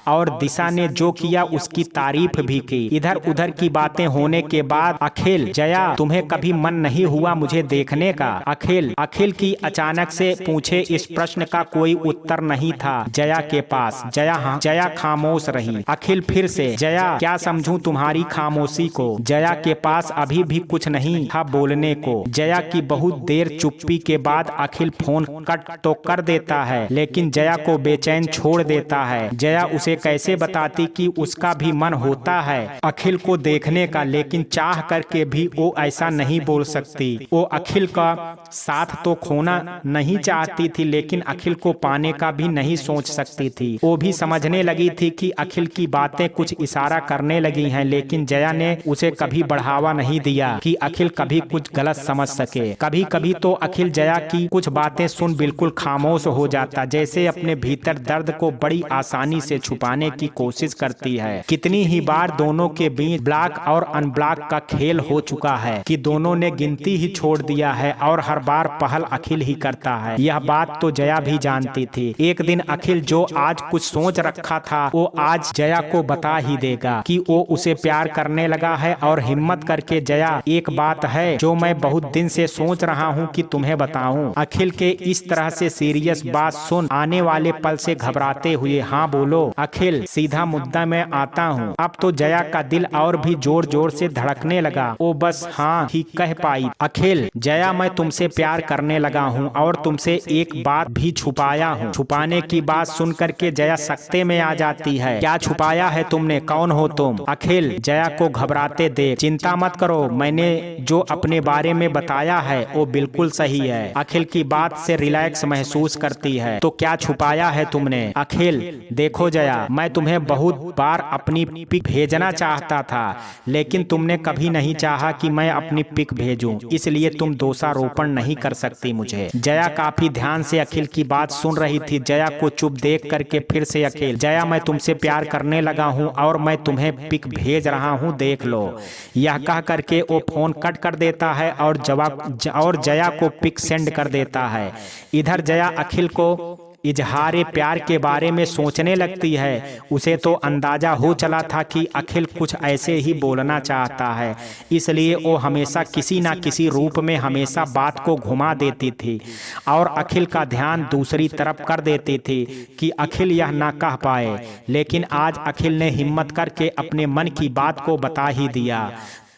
और दिशा ने जो किया उसकी तारीफ भी की। इधर उधर की बातें होने के बाद अखिल, जया तुम्हें कभी मन नहीं हुआ मुझे देखने का? अखिल की अचानक से पूछे इस प्रश्न का कोई उत्तर नहीं था जया के पास। जया खामोश रही। अखिल फिर से, जया क्या समझूं तुम्हारी खामोशी को? जया के पास अभी भी कुछ नहीं था बोलने को। जया की बहुत देर चुप्पी के बाद अखिल फोन कट तो कर देता है लेकिन जया को बेचैन छोड़ देता है। जया उसे कैसे बताती कि उसका भी मन होता है अखिल को देखने का, लेकिन चाह करके भी वो ऐसा नहीं बोल सकती। वो अखिल का साथ तो खोना नहीं चाहती थी लेकिन अखिल को पाने का भी नहीं सोच सकती थी। वो भी समझने लगी थी कि अखिल की बातें कुछ इशारा करने लगी हैं, लेकिन जया ने उसे कभी बढ़ावा नहीं दिया कि अखिल कभी कुछ गलत समझ सके। कभी कभी तो अखिल जया की कुछ बातें सुन बिल्कुल खामोश हो जाता, जैसे अपने भीतर दर्द को बड़ी आसानी से छुपाने की कोशिश करती है। कितनी ही बार दोनों के बीच ब्लॉक और अनब्लॉक का खेल हो चुका है कि दोनों ने गिनती ही छोड़ दिया है और हर बार पहल अखिल ही करता है। यह बात तो जया भी जानती थी। एक दिन अखिल जो आज कुछ सोच रखा था वो आज जया को बता ही देगा कि वो उसे प्यार करने लगा है। और हिम्मत करके, जया एक बात है जो मैं बहुत दिन से सोच रहा हूँ कि तुम्हें बताऊं। अखिल के इस तरह से सीरियस बात सुन आने वाले पल से घबराते हुए, हाँ बोलो। अखिल, सीधा मुद्दा में आता हूँ। अब तो जया का दिल और भी जोर जोर से धड़कने लगा। वो बस हाँ ही कह पाई। अखिल, जया मैं तुमसे प्यार करने लगा हूँ और तुमसे एक बात भी छुपाया हूँ। छुपाने की बात सुन करके जया सकते में आ जाती है। क्या छुपाया है तुमने? कौन हो तुम? अखिल जया को घबराते देख, चिंता मत करो, मैंने जो अपने बारे में बताया है वो बिल्कुल सही है। अखिल की बात से रिलैक्स महसूस करती है। तो क्या छुपाया है तुमने? अखिल, देखो जया, मैं तुम्हें बहुत बार अपनी पिक भेजना चाहता था, लेकिन तुमने कभी नहीं चाहा कि मैं अपनी पिक भेजूं, इसलिए तुम दोषारोपण नहीं कर सकती मुझे। जया काफी ध्यान से अखिल की बात सुन रही थी। जया को चुप देख करके फिर से अखिल, जया मैं तुमसे प्यार करने लगा हूँ और मैं तुम्हें पिक भेज रहा हूँ, देख लो। यह कह करके वो फोन कट कर देता है और जया को पिक सेंड कर देता है। इधर जया अखिल को इजहारे प्यार के बारे में सोचने लगती है। उसे तो अंदाजा हो चला था कि अखिल कुछ ऐसे ही बोलना चाहता है, इसलिए वो हमेशा किसी ना किसी रूप में हमेशा बात को घुमा देती थी और अखिल का ध्यान दूसरी तरफ कर देती थी कि अखिल यह ना कह पाए। लेकिन आज अखिल ने हिम्मत करके अपने मन की बात को बता ही दिया।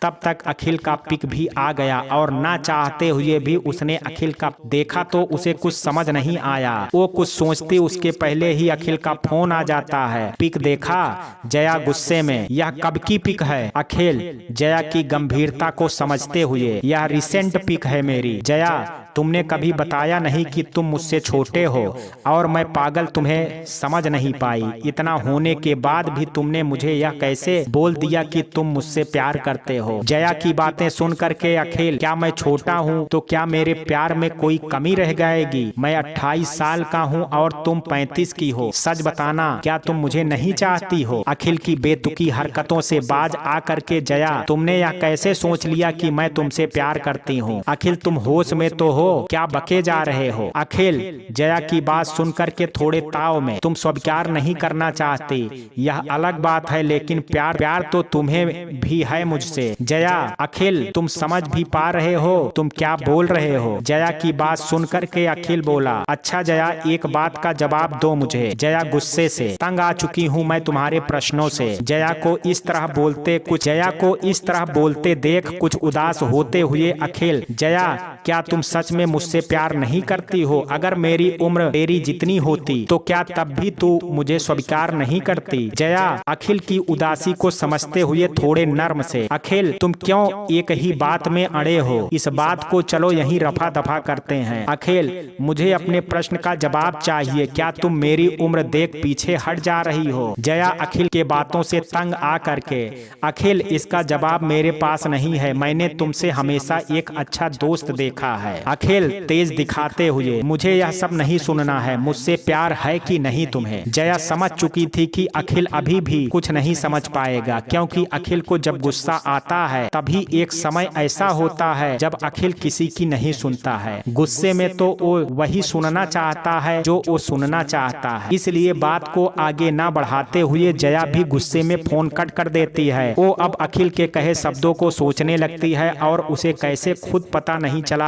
तब तक अखिल का पिक भी आ गया और ना चाहते हुए भी उसने अखिल का देखा तो उसे कुछ समझ नहीं आया। वो कुछ सोचती उसके पहले ही अखिल का फोन आ जाता है। पिक देखा? जया गुस्से में, यह कब की पिक है? अखिल जया की गंभीरता को समझते हुए, यह रिसेंट पिक है मेरी। जया, तुमने कभी बताया नहीं कि तुम मुझसे छोटे हो और मैं पागल तुम्हें समझ नहीं पाई। इतना होने के बाद भी तुमने मुझे यह कैसे बोल दिया कि तुम मुझसे प्यार करते हो? जया की बातें सुन करके अखिल, क्या मैं छोटा हूँ तो क्या मेरे प्यार में कोई कमी रह जाएगी? मैं 28 साल का हूँ और तुम 35 की हो। सच बताना, क्या तुम मुझे नहीं चाहती हो? अखिल की बेतुकी हरकतों से बाज आ करके, जया तुमने यह कैसे सोच लिया कि मैं तुमसे प्यार करती हूँ? अखिल तुम होश में तो हो? क्या बके जा रहे हो? अखिल जया की बात सुन करके थोड़े ताव में, तुम स्वीकार नहीं करना चाहती, यह अलग बात है, लेकिन प्यार तो तुम्हें भी है मुझसे। जया, अखिल तुम समझ भी पा रहे हो तुम क्या बोल रहे हो? जया की बात सुन करके अखिल बोला, अच्छा जया, एक बात का जवाब दो मुझे। जया गुस्से से, तंग आ चुकी हूँ मैं तुम्हारे प्रश्नों से। जया को इस तरह बोलते देख कुछ उदास होते हुए अखिल, जया क्या तुम सच में मुझसे प्यार नहीं करती हो? अगर मेरी उम्र तेरी जितनी होती तो क्या तब भी तू मुझे स्वीकार नहीं करती? जया अखिल की उदासी को समझते हुए थोड़े नर्म से, अखिल तुम क्यों एक ही बात में अड़े हो? इस बात को चलो यहीं रफा दफा करते हैं। अखिल, मुझे अपने प्रश्न का जवाब चाहिए। क्या तुम मेरी उम्र देख पीछे हट जा रही हो? जया अखिल के बातों से तंग आ करके, अखिल इसका जवाब मेरे पास नहीं है, मैंने तुमसे हमेशा एक अच्छा दोस्त देखा है। अखिल तेज दिखाते हुए, मुझे यह सब नहीं सुनना है, मुझसे प्यार है कि नहीं तुम्हें? जया समझ चुकी थी कि अखिल अभी भी कुछ नहीं समझ पाएगा, क्योंकि अखिल को जब गुस्सा आता है तभी एक समय ऐसा होता है जब अखिल किसी की नहीं सुनता है। गुस्से में तो वो वही सुनना चाहता है जो वो सुनना चाहता है। इसलिए बात को आगे ना बढ़ाते हुए जया भी गुस्से में फोन कट कर देती है। वो अब अखिल के कहे शब्दों को सोचने लगती है और उसे कैसे खुद पता नहीं चला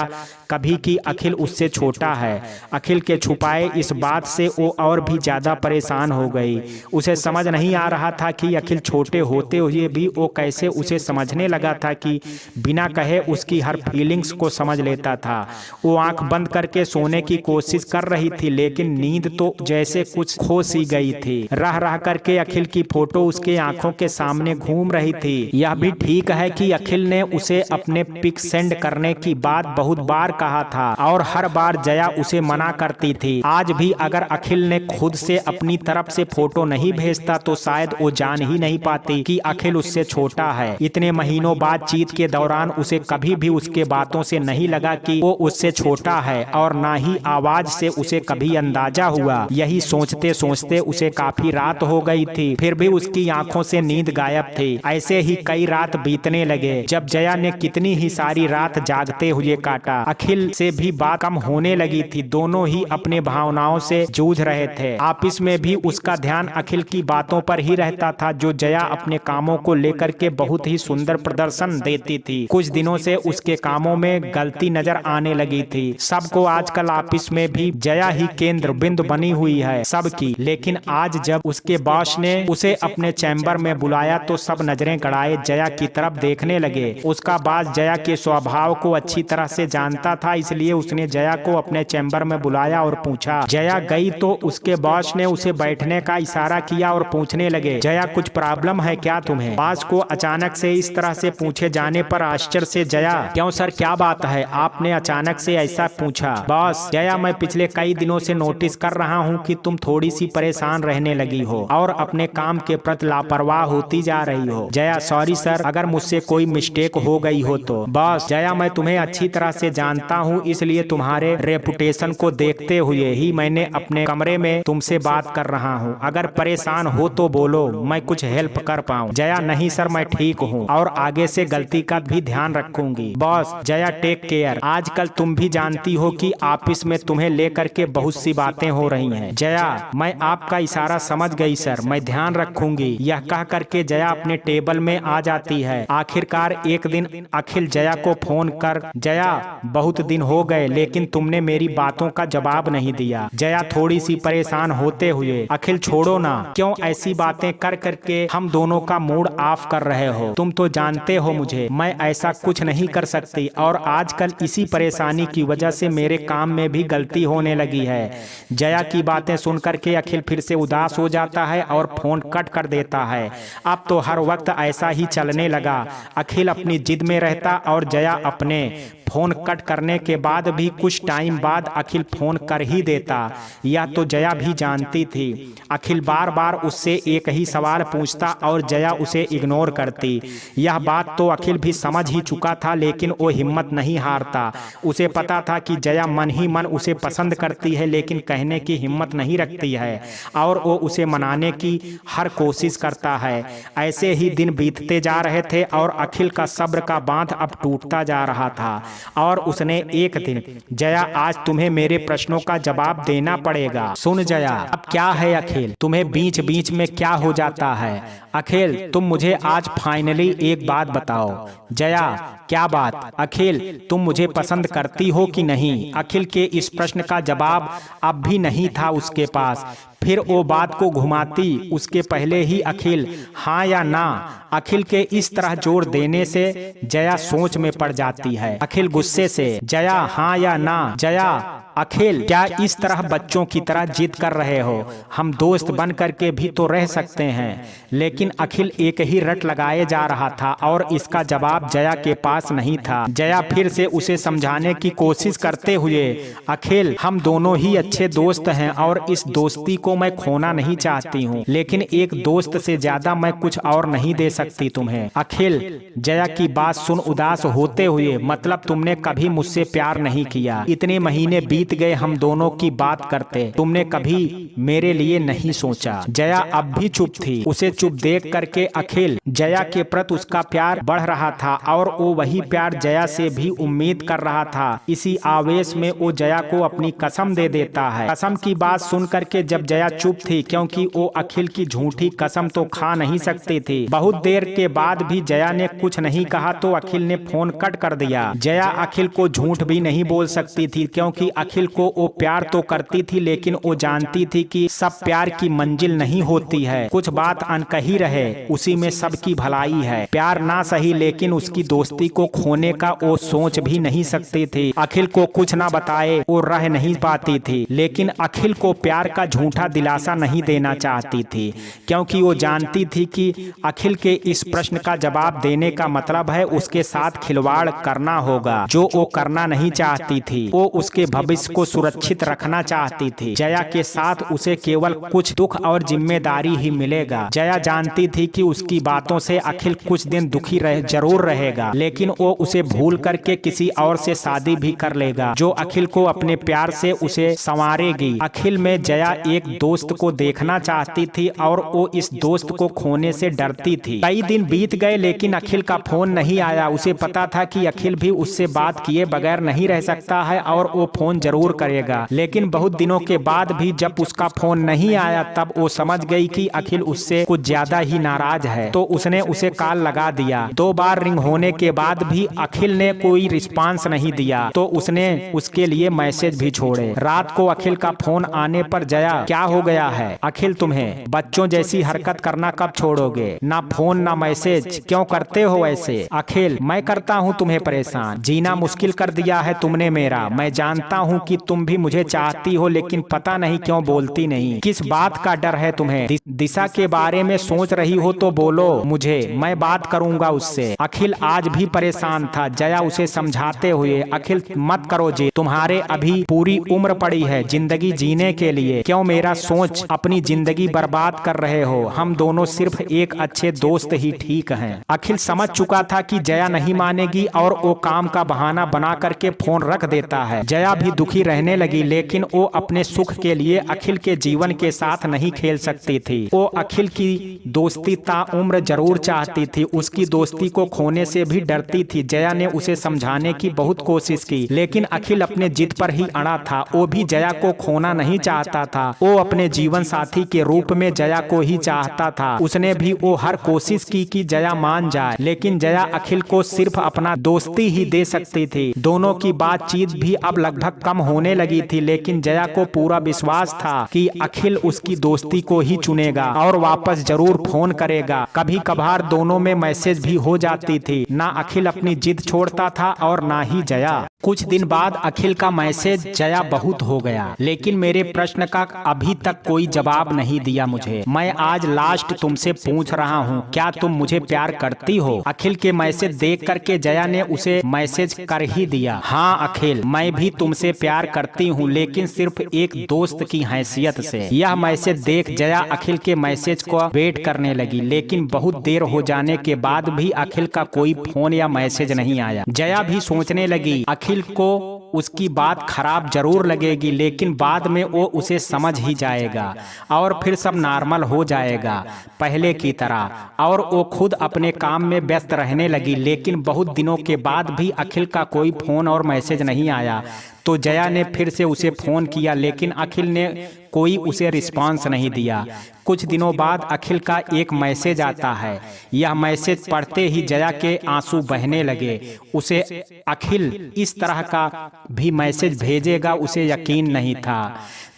कभी कि अखिल उससे छोटा है। अखिल के छुपाए इस बात से वो और भी ज्यादा परेशान हो गई। उसे समझ नहीं आ रहा था कि अखिल छोटे होते हुए भी वो कैसे उसे समझने लगा था कि बिना कहे उसकी हर फीलिंग्स को समझ लेता था। वो आंख बंद करके सोने की कोशिश कर रही थी, लेकिन नींद तो जैसे कुछ खो सी गई थी। रह रह करके अखिल की फोटो उसके आंखों के सामने घूम रही थी। यह भी ठीक है कि अखिल ने उसे अपने पिक सेंड करने की बात बहुत बार कहा था और हर बार जया उसे मना करती थी। आज भी अगर अखिल ने खुद से अपनी तरफ से फोटो नहीं भेजता तो शायद वो जान ही नहीं पाती कि अखिल उससे छोटा है। इतने महीनों बातचीत के दौरान उसे कभी भी उसके बातों से नहीं लगा कि वो उससे छोटा है और ना ही आवाज से उसे कभी अंदाजा हुआ। यही सोचते सोचते उसे काफी रात हो गई थी, फिर भी उसकी आंखों से नींद गायब थी। ऐसे ही कई रात बीतने लगे। जब जया ने कितनी ही सारी रात जागते हुए काटा, अखिल अखिल से भी बात कम होने लगी थी। दोनों ही अपने भावनाओं से जूझ रहे थे। ऑफिस में भी उसका ध्यान अखिल की बातों पर ही रहता था, जो जया अपने कामों को लेकर के बहुत ही सुंदर प्रदर्शन देती थी। कुछ दिनों से उसके कामों में गलती नजर आने लगी थी। सबको आजकल ऑफिस में भी जया ही केंद्र बिंदु बनी हुई है सबकी। लेकिन आज जब उसके बॉस ने उसे अपने चैम्बर में बुलाया तो सब नजरें गड़ाए जया की तरफ देखने लगे। उसका बॉस जया के स्वभाव को अच्छी तरह से जानता था, इसलिए उसने जया को अपने चैम्बर में बुलाया और पूछा। जया गई तो उसके बॉस ने उसे बैठने का इशारा किया और पूछने लगे, जया कुछ प्रॉब्लम है क्या तुम्हें? बॉस को अचानक से इस तरह से पूछे जाने पर आश्चर्य से जया, क्यों सर क्या बात है, आपने अचानक से ऐसा पूछा? बॉस, जया मैं पिछले कई दिनों से नोटिस कर रहा हूँ कि तुम थोड़ी सी परेशान रहने लगी हो और अपने काम के प्रति लापरवाह होती जा रही हो। जया सॉरी सर, अगर मुझसे कोई मिस्टेक हो गई हो तो। बॉस, जया मैं तुम्हें अच्छी तरह से जानता हूँ, इसलिए तुम्हारे रेपुटेशन को देखते हुए ही मैंने अपने कमरे में तुमसे बात कर रहा हूँ। अगर परेशान हो तो बोलो, मैं कुछ हेल्प कर पाऊँ। जया नहीं सर मैं ठीक हूँ और आगे से गलती का भी ध्यान रखूंगी। Boss, Jaya take care. आजकल तुम भी जानती हो कि ऑफिस में तुम्हें लेकर के बहुत सी बातें हो रही हैं। जया, मैं आपका इशारा समझ गई सर, मैं ध्यान रखूंगी। यह कह करके जया अपने टेबल में आ जाती है। आखिरकार एक दिन अखिल जया को फोन कर, जया बहुत दिन हो गए लेकिन तुमने मेरी बातों का जवाब नहीं दिया। जया थोड़ी सी परेशान होते हुए, अखिल छोड़ो ना, क्यों ऐसी बातें कर करके हम दोनों का मूड ऑफ कर रहे हो? तुम तो जानते हो मुझे, मैं ऐसा कुछ नहीं कर सकती और आजकल इसी परेशानी की वजह से मेरे काम में भी गलती होने लगी है। जया की बातें सुनकर के अखिल फिर से उदास हो जाता है और फोन कट कर देता है। अब तो हर वक्त ऐसा ही चलने लगा। अखिल अपनी जिद में रहता और जया अपने फोन कट करने के बाद भी कुछ टाइम बाद अखिल फोन कर ही देता। यह तो जया भी जानती थी। अखिल बार बार उससे एक ही सवाल पूछता और जया उसे इग्नोर करती। यह बात तो अखिल भी समझ ही चुका था, लेकिन वो हिम्मत नहीं हारता। उसे पता था कि जया मन ही मन उसे पसंद करती है, लेकिन कहने की हिम्मत नहीं रखती है और वो उसे मनाने की हर कोशिश करता है। ऐसे ही दिन बीतते जा रहे थे और अखिल का सब्र का बांध अब टूटता जा रहा था और उसने एक दिन, जया आज तुम्हें मेरे प्रश्नों का जवाब देना पड़ेगा। सुन जया, अब क्या है अखिल, तुम्हें बीच बीच में क्या हो जाता है? अखिल तुम मुझे आज फाइनली एक बात बताओ। जया, क्या बात? अखिल तुम मुझे पसंद करती हो कि नहीं? अखिल के इस प्रश्न का जवाब अब भी नहीं था उसके पास। फिर वो बात को घुमाती उसके पहले ही अखिल हाँ या ना। अखिल के इस तरह जोर देने से जया सोच में पड़ जाती है। अखिल गुस्से से, जया हाँ या ना? जया, अखिल क्या इस तरह बच्चों की तरह जिद कर रहे हो? हम दोस्त बन करके भी तो रह सकते हैं। लेकिन अखिल एक ही रट लगाए जा रहा था और इसका जवाब जया के पास नहीं था। जया फिर से उसे समझाने की कोशिश करते हुए, अखिल हम दोनों ही अच्छे दोस्त हैं और इस दोस्ती को मैं खोना नहीं चाहती हूँ, लेकिन एक दोस्त से ज्यादा मैं कुछ और नहीं दे सकती तुम्हें। अखिल, जया की बात सुन उदास होते हुए, मतलब तुमने कभी मुझसे प्यार नहीं किया। इतने महीने बीत गए हम दोनों की बात करते, तुमने कभी मेरे लिए नहीं सोचा। जया अब भी चुप थी। उसे चुप देख करके अखिल जया के प्रति उसका प्यार बढ़ रहा था और वो वही प्यार जया से भी उम्मीद कर रहा था। इसी आवेश में वो जया को अपनी कसम दे देता है। कसम की बात सुन करके जब जया चुप थी, क्योंकि वो अखिल की झूठी कसम तो खा नहीं सकती थी। बहुत देर के बाद भी जया ने कुछ नहीं कहा तो अखिल ने फोन कट कर दिया। जया अखिल को झूठ भी नहीं बोल सकती थी, क्योंकि अखिल को वो प्यार तो करती थी, लेकिन वो जानती थी कि सब प्यार की मंजिल नहीं होती है। कुछ बात अनकही रहे, उसी में सबकी भलाई है। प्यार ना सही, लेकिन उसकी दोस्ती को खोने का वो सोच भी नहीं सकती थी। अखिल को कुछ ना बताए वो रह नहीं पाती थी, लेकिन अखिल को प्यार का झूठा दिलासा नहीं देना चाहती थी, क्योंकि वो जानती थी कि अखिल के इस प्रश्न का जवाब देने का मतलब है उसके साथ खिलवाड़ करना होगा, जो वो करना नहीं चाहती थी। वो उसके भविष्य भविष्य को सुरक्षित रखना चाहती थी। जया के साथ उसे केवल कुछ दुख और जिम्मेदारी ही मिलेगा। जया जानती थी कि उसकी बातों से अखिल कुछ दिन दुखी जरूर रहेगा, लेकिन वो उसे भूल करके किसी और से शादी भी कर लेगा, जो अखिल को अपने प्यार से उसे संवारेगी। अखिल में जया एक दोस्त को देखना चाहती थी और वो इस दोस्त को खोने से डरती थी। कई दिन बीत गए लेकिन अखिल का फोन नहीं आया। उसे पता था कि अखिल भी उससे बात किए बगैर नहीं रह सकता है और वो फोन जरूर करेगा, लेकिन बहुत दिनों के बाद भी जब उसका फोन नहीं आया तब वो समझ गई कि अखिल उससे कुछ ज्यादा ही नाराज है। तो उसने उसे कॉल लगा दिया। 2 बार रिंग होने के बाद भी अखिल ने कोई रिस्पांस नहीं दिया, तो उसने उसके लिए मैसेज भी छोड़े। रात को अखिल का फोन आने पर जया, क्या हो गया है अखिल, तुम्हें बच्चों जैसी हरकत करना कब छोड़ोगे? ना फोन ना मैसेज, क्यों करते हो ऐसे? अखिल, मैं करता हूँ तुम्हें परेशान, जीना मुश्किल कर दिया है तुमने मेरा। मैं जानता हूँ कि तुम भी मुझे चाहती हो, लेकिन पता नहीं क्यों बोलती नहीं। किस बात का डर है तुम्हें? दिशा के बारे में सोच रही हो तो बोलो मुझे, मैं बात करूंगा उससे। अखिल आज भी परेशान था। जया उसे समझाते हुए, अखिल मत करो जी, तुम्हारे अभी पूरी उम्र पड़ी है जिंदगी जीने के लिए, क्यों मेरा सोच अपनी जिंदगी बर्बाद कर रहे हो? हम दोनों सिर्फ एक अच्छे दोस्त ही ठीक हैं। अखिल समझ चुका था कि जया नहीं मानेगी और वो काम का बहाना बना करके फोन रख देता है। जया भी दुखी रहने लगी, लेकिन वो अपने सुख के लिए अखिल के जीवन के साथ नहीं खेल सकती थी। वो अखिल की दोस्ती ताउम्र जरूर चाहती थी, उसकी दोस्ती को खोने से भी डरती थी। जया ने उसे समझाने की बहुत कोशिश की, लेकिन अखिल अपने जिद पर ही अड़ा था। वो भी जया को खोना नहीं चाहता था, वो अपने जीवन साथी के रूप में जया को ही चाहता था। उसने भी वो हर कोशिश की कि जया मान जाए, लेकिन जया अखिल को सिर्फ अपना दोस्ती ही दे सकती थी। दोनों की बातचीत भी अब लगभग कम होने लगी थी, लेकिन जया को पूरा विश्वास था कि अखिल उसकी दोस्ती को ही चुनेगा और वापस जरूर फोन करेगा। कभी कभार दोनों में मैसेज भी हो जाती थी। ना अखिल अपनी जिद छोड़ता था और ना ही जया। कुछ दिन बाद अखिल का मैसेज, जया बहुत हो गया, लेकिन मेरे प्रश्न का अभी तक कोई जवाब नहीं दिया मुझे। मैं आज लास्ट तुमसे पूछ रहा हूँ, क्या तुम मुझे प्यार करती हो? अखिल के मैसेज देख करके जया ने उसे मैसेज कर ही दिया। हाँ अखिल, मैं भी तुमसे प्यार करती हूँ, लेकिन सिर्फ एक दोस्त की हैसियत से। यह मैसेज देख जया अखिल के मैसेज को वेट करने लगी, लेकिन बहुत देर हो जाने के बाद भी अखिल का कोई फोन या मैसेज नहीं आया। जया भी सोचने लगी अखिल को उसकी बात खराब जरूर लगेगी, लेकिन बाद में वो उसे समझ ही जाएगा और फिर सब नॉर्मल हो जाएगा पहले की तरह, और वो खुद अपने काम में व्यस्त रहने लगी। लेकिन बहुत दिनों के बाद भी अखिल का कोई फोन और मैसेज नहीं आया, तो जया ने फिर से उसे फोन किया, लेकिन अखिल ने कोई उसे रिस्पांस नहीं दिया। कुछ दिनों बाद अखिल का एक मैसेज आता है। यह मैसेज पढ़ते ही जया के आंसू बहने लगे। उसे अखिल इस तरह का भी मैसेज भेजेगा उसे यकीन नहीं था।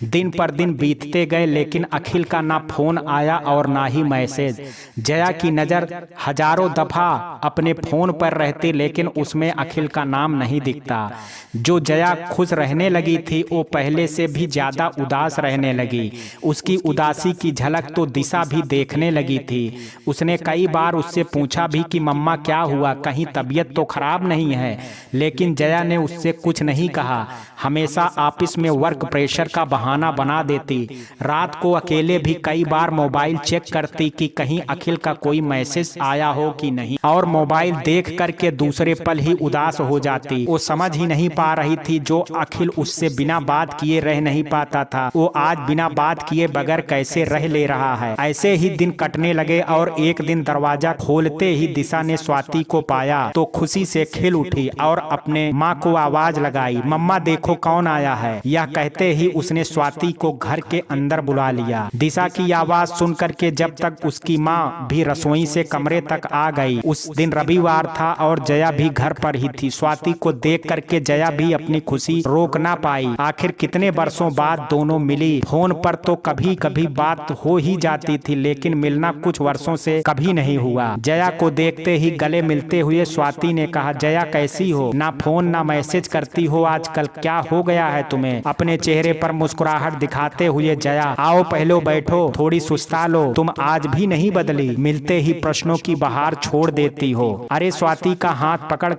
दिन पर दिन बीतते गए, लेकिन अखिल का ना फोन आया और ना ही मैसेज। जया की नज़र हजारों दफा अपने फोन पर रहती, लेकिन उसमें अखिल का नाम नहीं दिखता। जो जया खुश रहने लगी थी, वो पहले से भी ज्यादा उदास रहने लगी। उसकी उदासी की झलक तो दिशा भी देखने लगी थी। उसने कई बार उससे पूछा भी कि मम्मा क्या हुआ, कहीं तबीयत तो खराब नहीं है, लेकिन जया ने उससे कुछ नहीं कहा। हमेशा ऑफिस में वर्क प्रेशर का बहाना बना देती। रात को अकेले भी कई बार मोबाइल चेक करती कि कहीं अखिल का कोई मैसेज आया हो कि नहीं, और मोबाइल देख करके दूसरे पल ही उदास हो जाती। वो समझ ही नहीं पा रही थी जो अखिल उससे बिना बात किए रह नहीं पाता था, वो आज बिना बात किए बगैर कैसे रह ले रहा है। ऐसे ही दिन कटने लगे और एक दिन दरवाजा खोलते ही दिशा ने स्वाति को पाया तो खुशी से खिल उठी और अपने माँ को आवाज लगाई, मम्मा देखो कौन आया है। यह कहते ही उसने स्वाति को घर के अंदर बुला लिया। दिशा की आवाज सुन करके जब तक उसकी माँ भी रसोई से कमरे तक आ गई। उस दिन रविवार था और जया भी घर पर ही थी। स्वाति को देख करके जया भी अपनी खुशी रोक ना पाई। आखिर कितने वर्षों बाद दोनों मिली। फोन पर तो कभी कभी बात हो ही जाती थी, लेकिन मिलना कुछ वर्षों से कभी नहीं हुआ। जया को देखते ही गले मिलते हुए स्वाति ने कहा, जया कैसी हो? ना फोन ना मैसेज करती हो आजकल, क्या हो गया है तुम्हें? अपने चेहरे पर मुस्कुरा मुस्कुराहट दिखाते हुए जया, आओ पहले बैठो, थोड़ी सुस्ता लो, तुम आज भी नहीं बदली। मिलते ही प्रश्नों की बहार छोड़ देती हो। अरे स्वाति का हाथ पकड़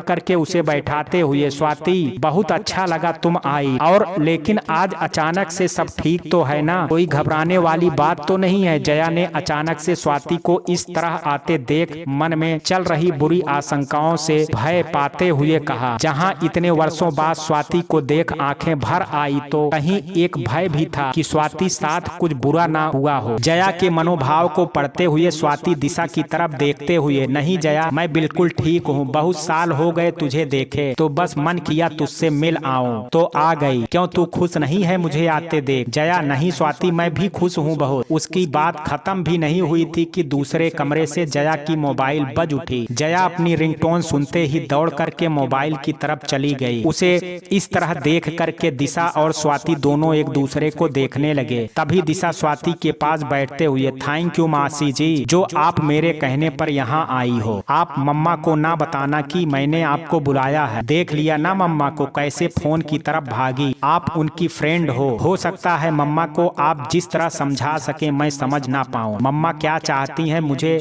करके उसे बैठाते हुए, स्वाति बहुत अच्छा लगा तुम आई, और लेकिन आज अचानक से सब ठीक तो है ना, कोई घबराने वाली बात तो नहीं है। जया ने अचानक से स्वाति को इस तरह आते देख मन में चल रही बुरी आशंकाओं से भय पाते हुए कहा। जहां इतने वर्षों बाद स्वाति को देख आंखें भर आई तो कहीं एक भय भी था कि स्वाति साथ कुछ बुरा ना हुआ हो। जया के मनोभाव को पढ़ते हुए स्वाति दिशा की तरफ देखते हुए, नहीं जया, मैं बिल्कुल ठीक हूँ, बहुत साल हो गए तुझे देखे, तो बस मन किया तुझसे मिल आऊं तो आ गई। क्यों तू खुश नहीं है मुझे आते देख? जया, नहीं स्वाति, मैं भी खुश हूँ बहुत। उसकी बात खत्म भी नहीं हुई थी कि दूसरे कमरे से जया की मोबाइल बज उठी। जया अपनी रिंगटोन सुनते ही दौड़ करके मोबाइल की तरफ चली गई। उसे इस तरह देख करके दिशा और स्वाति दोनों एक दूसरे को देखने लगे। तभी दिशा स्वाति के पास बैठते हुए, थैंक यू मासी जी, जो आप मेरे कहने पर यहाँ आई हो। आप मम्मा को ना बताना कि मैंने आपको बुलाया है। देख लिया ना मम्मा को कैसे फोन की तरफ भागी। आप उनकी फ्रेंड हो सकता है मम्मा को आप जिस तरह समझा सके मैं समझ ना पाऊँ। मम्मा क्या चाहती हैं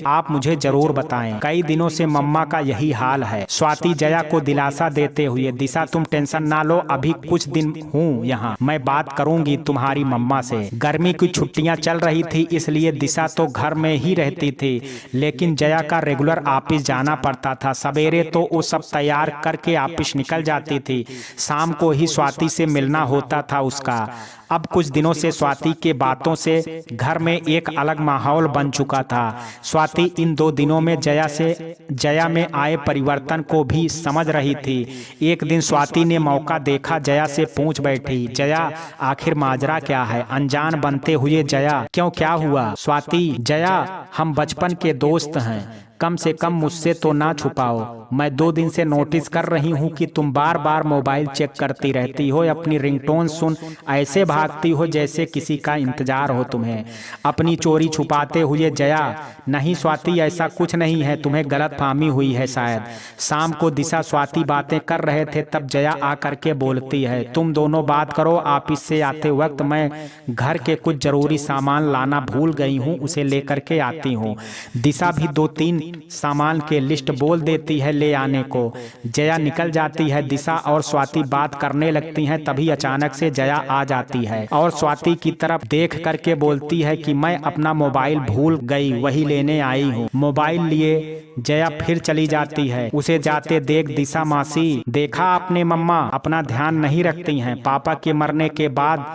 आप मुझे जरूर बताएं। कई दिनों से मम्मा का यही हाल है। स्वाति जया को दिलासा देते हुए, दिशा तुम टेंशन ना लो, अभी कुछ दिन हूँ यहाँ, मैं बात करूंगी तुम्हारी मम्मा से। गर्मी की छुट्टियां चल रही थी इसलिए दिशा तो घर में ही रहती थी, लेकिन जया का रेगुलर ऑफिस जाना पड़ता था। सवेरे तो वो सब तैयार करके ऑफिस निकल जाती थी, शाम को ही स्वाति से मिलना होता था उसका। अब कुछ दिनों से स्वाति के बातों से घर में एक अलग माहौल बन चुका था। स्वाति इन 2 दिनों में जया में आए परिवर्तन को भी समझ रही थी। एक दिन स्वाति ने मौका देखा, जया से पूछ बैठी, जया आखिर माजरा क्या है? अनजान बनते हुए जया, क्यों क्या हुआ? स्वाति, जया हम बचपन के दोस्त हैं, कम से कम मुझसे तो ना छुपाओ। मैं 2 दिन से नोटिस कर रही हूँ कि तुम बार बार मोबाइल चेक करती रहती हो, अपनी रिंगटोन सुन ऐसे भागती हो जैसे किसी का इंतजार हो तुम्हें। अपनी चोरी छुपाते हुए जया, नहीं स्वाति ऐसा कुछ नहीं है, तुम्हें गलतफहमी हुई है शायद। शाम को दिशा स्वाति बातें कर रहे थे तब जया आकर के बोलती है, तुम दोनों बात करो, ऑफिस से आते वक्त मैं घर के कुछ जरूरी सामान लाना भूल गई हूँ, उसे लेकर के आती हूँ। दिशा भी 2-3 सामान के लिस्ट बोल देती है ले आने को। जया निकल जाती है। दिशा और स्वाति बात करने लगती हैं, तभी अचानक से जया आ जाती है और स्वाति की तरफ देख करके बोलती है कि मैं अपना मोबाइल भूल गई, वही लेने आई हूँ। मोबाइल लिए जया फिर चली जाती है। उसे जाते देख दिशा, मासी देखा आपने मम्मा अपना ध्यान नहीं रखती हैं। पापा के मरने के बाद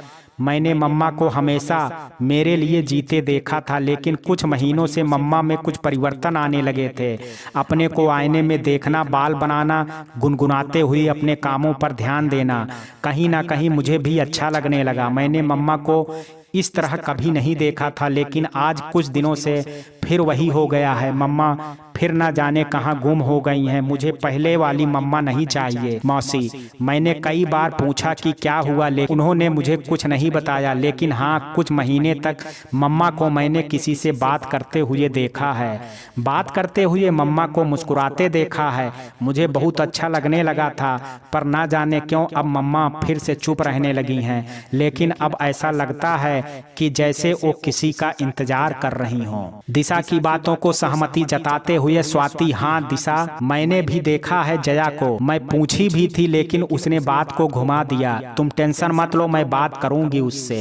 मैंने मम्मा को हमेशा मेरे लिए जीते देखा था, लेकिन कुछ महीनों से मम्मा में कुछ परिवर्तन आने लगे थे। अपने को आईने में देखना, बाल बनाना, गुनगुनाते हुए अपने कामों पर ध्यान देना कहीं ना कहीं मुझे भी अच्छा लगने लगा। मैंने मम्मा को इस तरह कभी नहीं देखा था, लेकिन आज कुछ दिनों से फिर वही हो गया है। मम्मा फिर ना जाने कहाँ गुम हो गई हैं। मुझे पहले वाली मम्मा नहीं चाहिए मौसी। मैंने कई बार पूछा कि क्या हुआ, लेकिन उन्होंने मुझे कुछ नहीं बताया। लेकिन हाँ, कुछ महीने तक मम्मा को मैंने किसी से बात करते हुए देखा है। बात करते हुए मम्मा को मुस्कुराते देखा है। मुझे बहुत अच्छा लगने लगा था, पर ना जाने क्यों अब मम्मा फिर से चुप रहने लगी हैं। लेकिन अब ऐसा लगता है कि जैसे वो किसी का इंतजार कर रही हों। दिशा की बातों को सहमति जताते हुए स्वाति, हाँ दिशा, मैंने भी देखा है जया को। मैं पूछी भी थी लेकिन उसने बात को घुमा दिया। तुम टेंशन मत लो, मैं बात करूंगी उससे।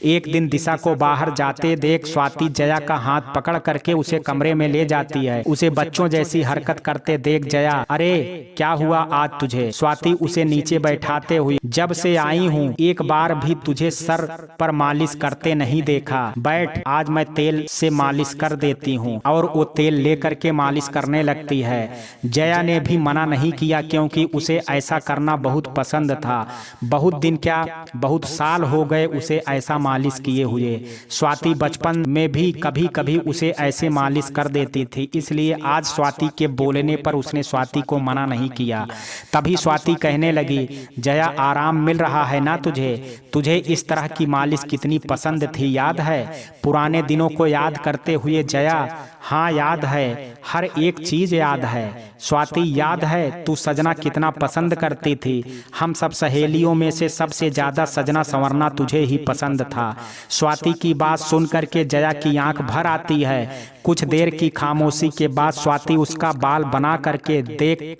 एक दिन दिशा को बाहर जाते देख स्वाति जया का हाथ पकड़ करके उसे कमरे में ले जाती है। उसे बच्चों जैसी हरकत करते देख जया, अरे क्या हुआ आज तुझे? स्वाति उसे नीचे बैठाते हुए, जब से आई हूँ एक बार भी तुझे सर पर मालिश करते नहीं देखा। बैठ, आज मैं तेल से मालिश कर देती हूँ। और वो तेल लेकर के मालिश करने लगती है। जया ने भी मना नहीं किया क्योंकि उसे ऐसा करना बहुत पसंद था। बहुत दिन क्या, बहुत साल हो गए उसे ऐसा मालिश किए हुए। स्वाति बचपन में भी कभी कभी उसे ऐसे मालिश कर देती थी, इसलिए आज स्वाति के बोलने पर उसने स्वाति को मना नहीं किया। तभी स्वाति कहने लगी, जया आराम मिल रहा है ना तुझे इस तरह की मालिश कितनी पसंद थी याद है? पुराने दिनों को याद करते हुए जया जया, हाँ याद है, हर एक चीज याद है। स्वाति, याद है तू सजना कितना पसंद करती थी। हम सब सहेलियों में से सबसे ज्यादा सजना संवरना तुझे ही पसंद था। स्वाति की बात सुन करके जया की आंख भर आती है। कुछ देर की खामोशी के बाद स्वाति उसका बाल बना करके देख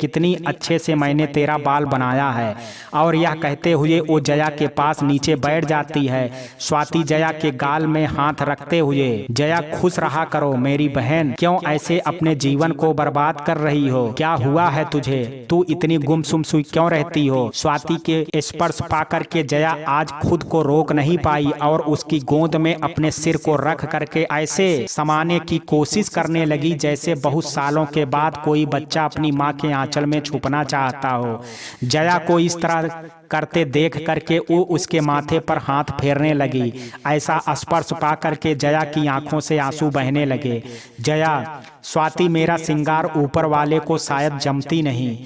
कितनी अच्छे से मैंने तेरा बाल बनाया है, और यह कहते हुए वो जया के पास नीचे बैठ जाती है। स्वाति जया के गाल में हाथ रखते हुए, जया खुश रहा करो मेरी बहन, क्यों ऐसे अपने जीवन को बर्बाद कर रही हो? क्या हुआ है तुझे? तू इतनी गुमसुम सुई क्यों रहती हो? स्वाति के स्पर्श पाकर के जया आज खुद को रोक नहीं पाई और उसकी गोद में अपने सिर को रख करके ऐसे समाने की कोशिश करने लगी जैसे बहुत सालों के बाद कोई बच्चा अपनी माँ के आंचल में छुपना चाहता हो। जया को इस तरह करते देख करके वो उसके माथे पर हाथ फेरने लगी। ऐसा स्पर्श पा करके जया की आंखों से आंसू बहने लगे। जया, स्वाति मेरा सिंगार ऊपर वाले को शायद जमती नहीं।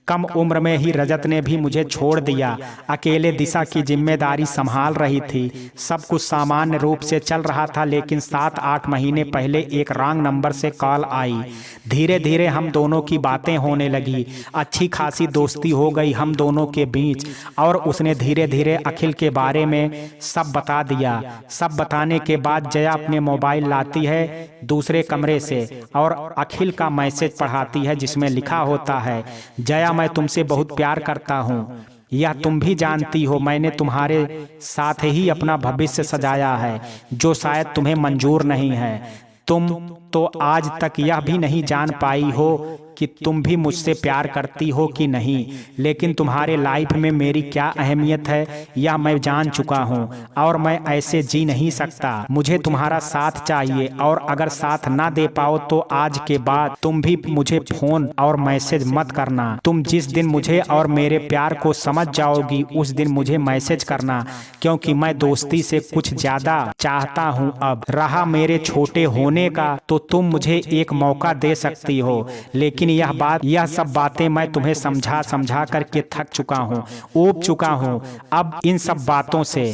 कम उम्र में ही रजत ने भी मुझे छोड़ दिया। अकेले दिशा की जिम्मेदारी संभाल रही थी। सब कुछ सामान्य रूप से चल रहा था, लेकिन 7-8 महीने पहले एक रॉन्ग नंबर से कॉल आई। धीरे धीरे हम दोनों की बातें होने लगी। अच्छी खासी दोस्ती हो गई हम दोनों के बीच, और उसने धीरे धीरे अखिल के बारे में सब बता दिया। सब बताने के बाद जया अपने मोबाइल लाती है दूसरे कमरे से और अखिल का मैसेज पढ़ाती है जिसमें लिखा होता है, जया मैं तुमसे बहुत प्यार करता हूँ, यह तुम भी जानती हो। मैंने तुम्हारे साथ ही अपना भविष्य सजाया है जो शायद तुम्हें मंजूर नहीं है। तुम तो आज तक यह भी नहीं जान पाई हो कि तुम भी मुझसे प्यार करती हो कि नहीं, लेकिन तुम्हारे लाइफ में मेरी क्या अहमियत है यह मैं जान चुका हूँ, और मैं ऐसे जी नहीं सकता। मुझे तुम्हारा साथ चाहिए, और अगर साथ ना दे पाओ तो आज के बाद तुम भी मुझे फोन और मैसेज मत करना। तुम जिस दिन मुझे और मेरे प्यार को समझ जाओगी उस दिन मुझे मैसेज करना, क्योंकि मैं दोस्ती से कुछ ज्यादा चाहता हूँ। अब रहा मेरे छोटे होने का, तो तुम मुझे एक मौका दे सकती हो, लेकिन यह सब बातें मैं तुम्हें समझा करके थक चुका हूँ, ऊब चुका हूँ। अब इन सब बातों से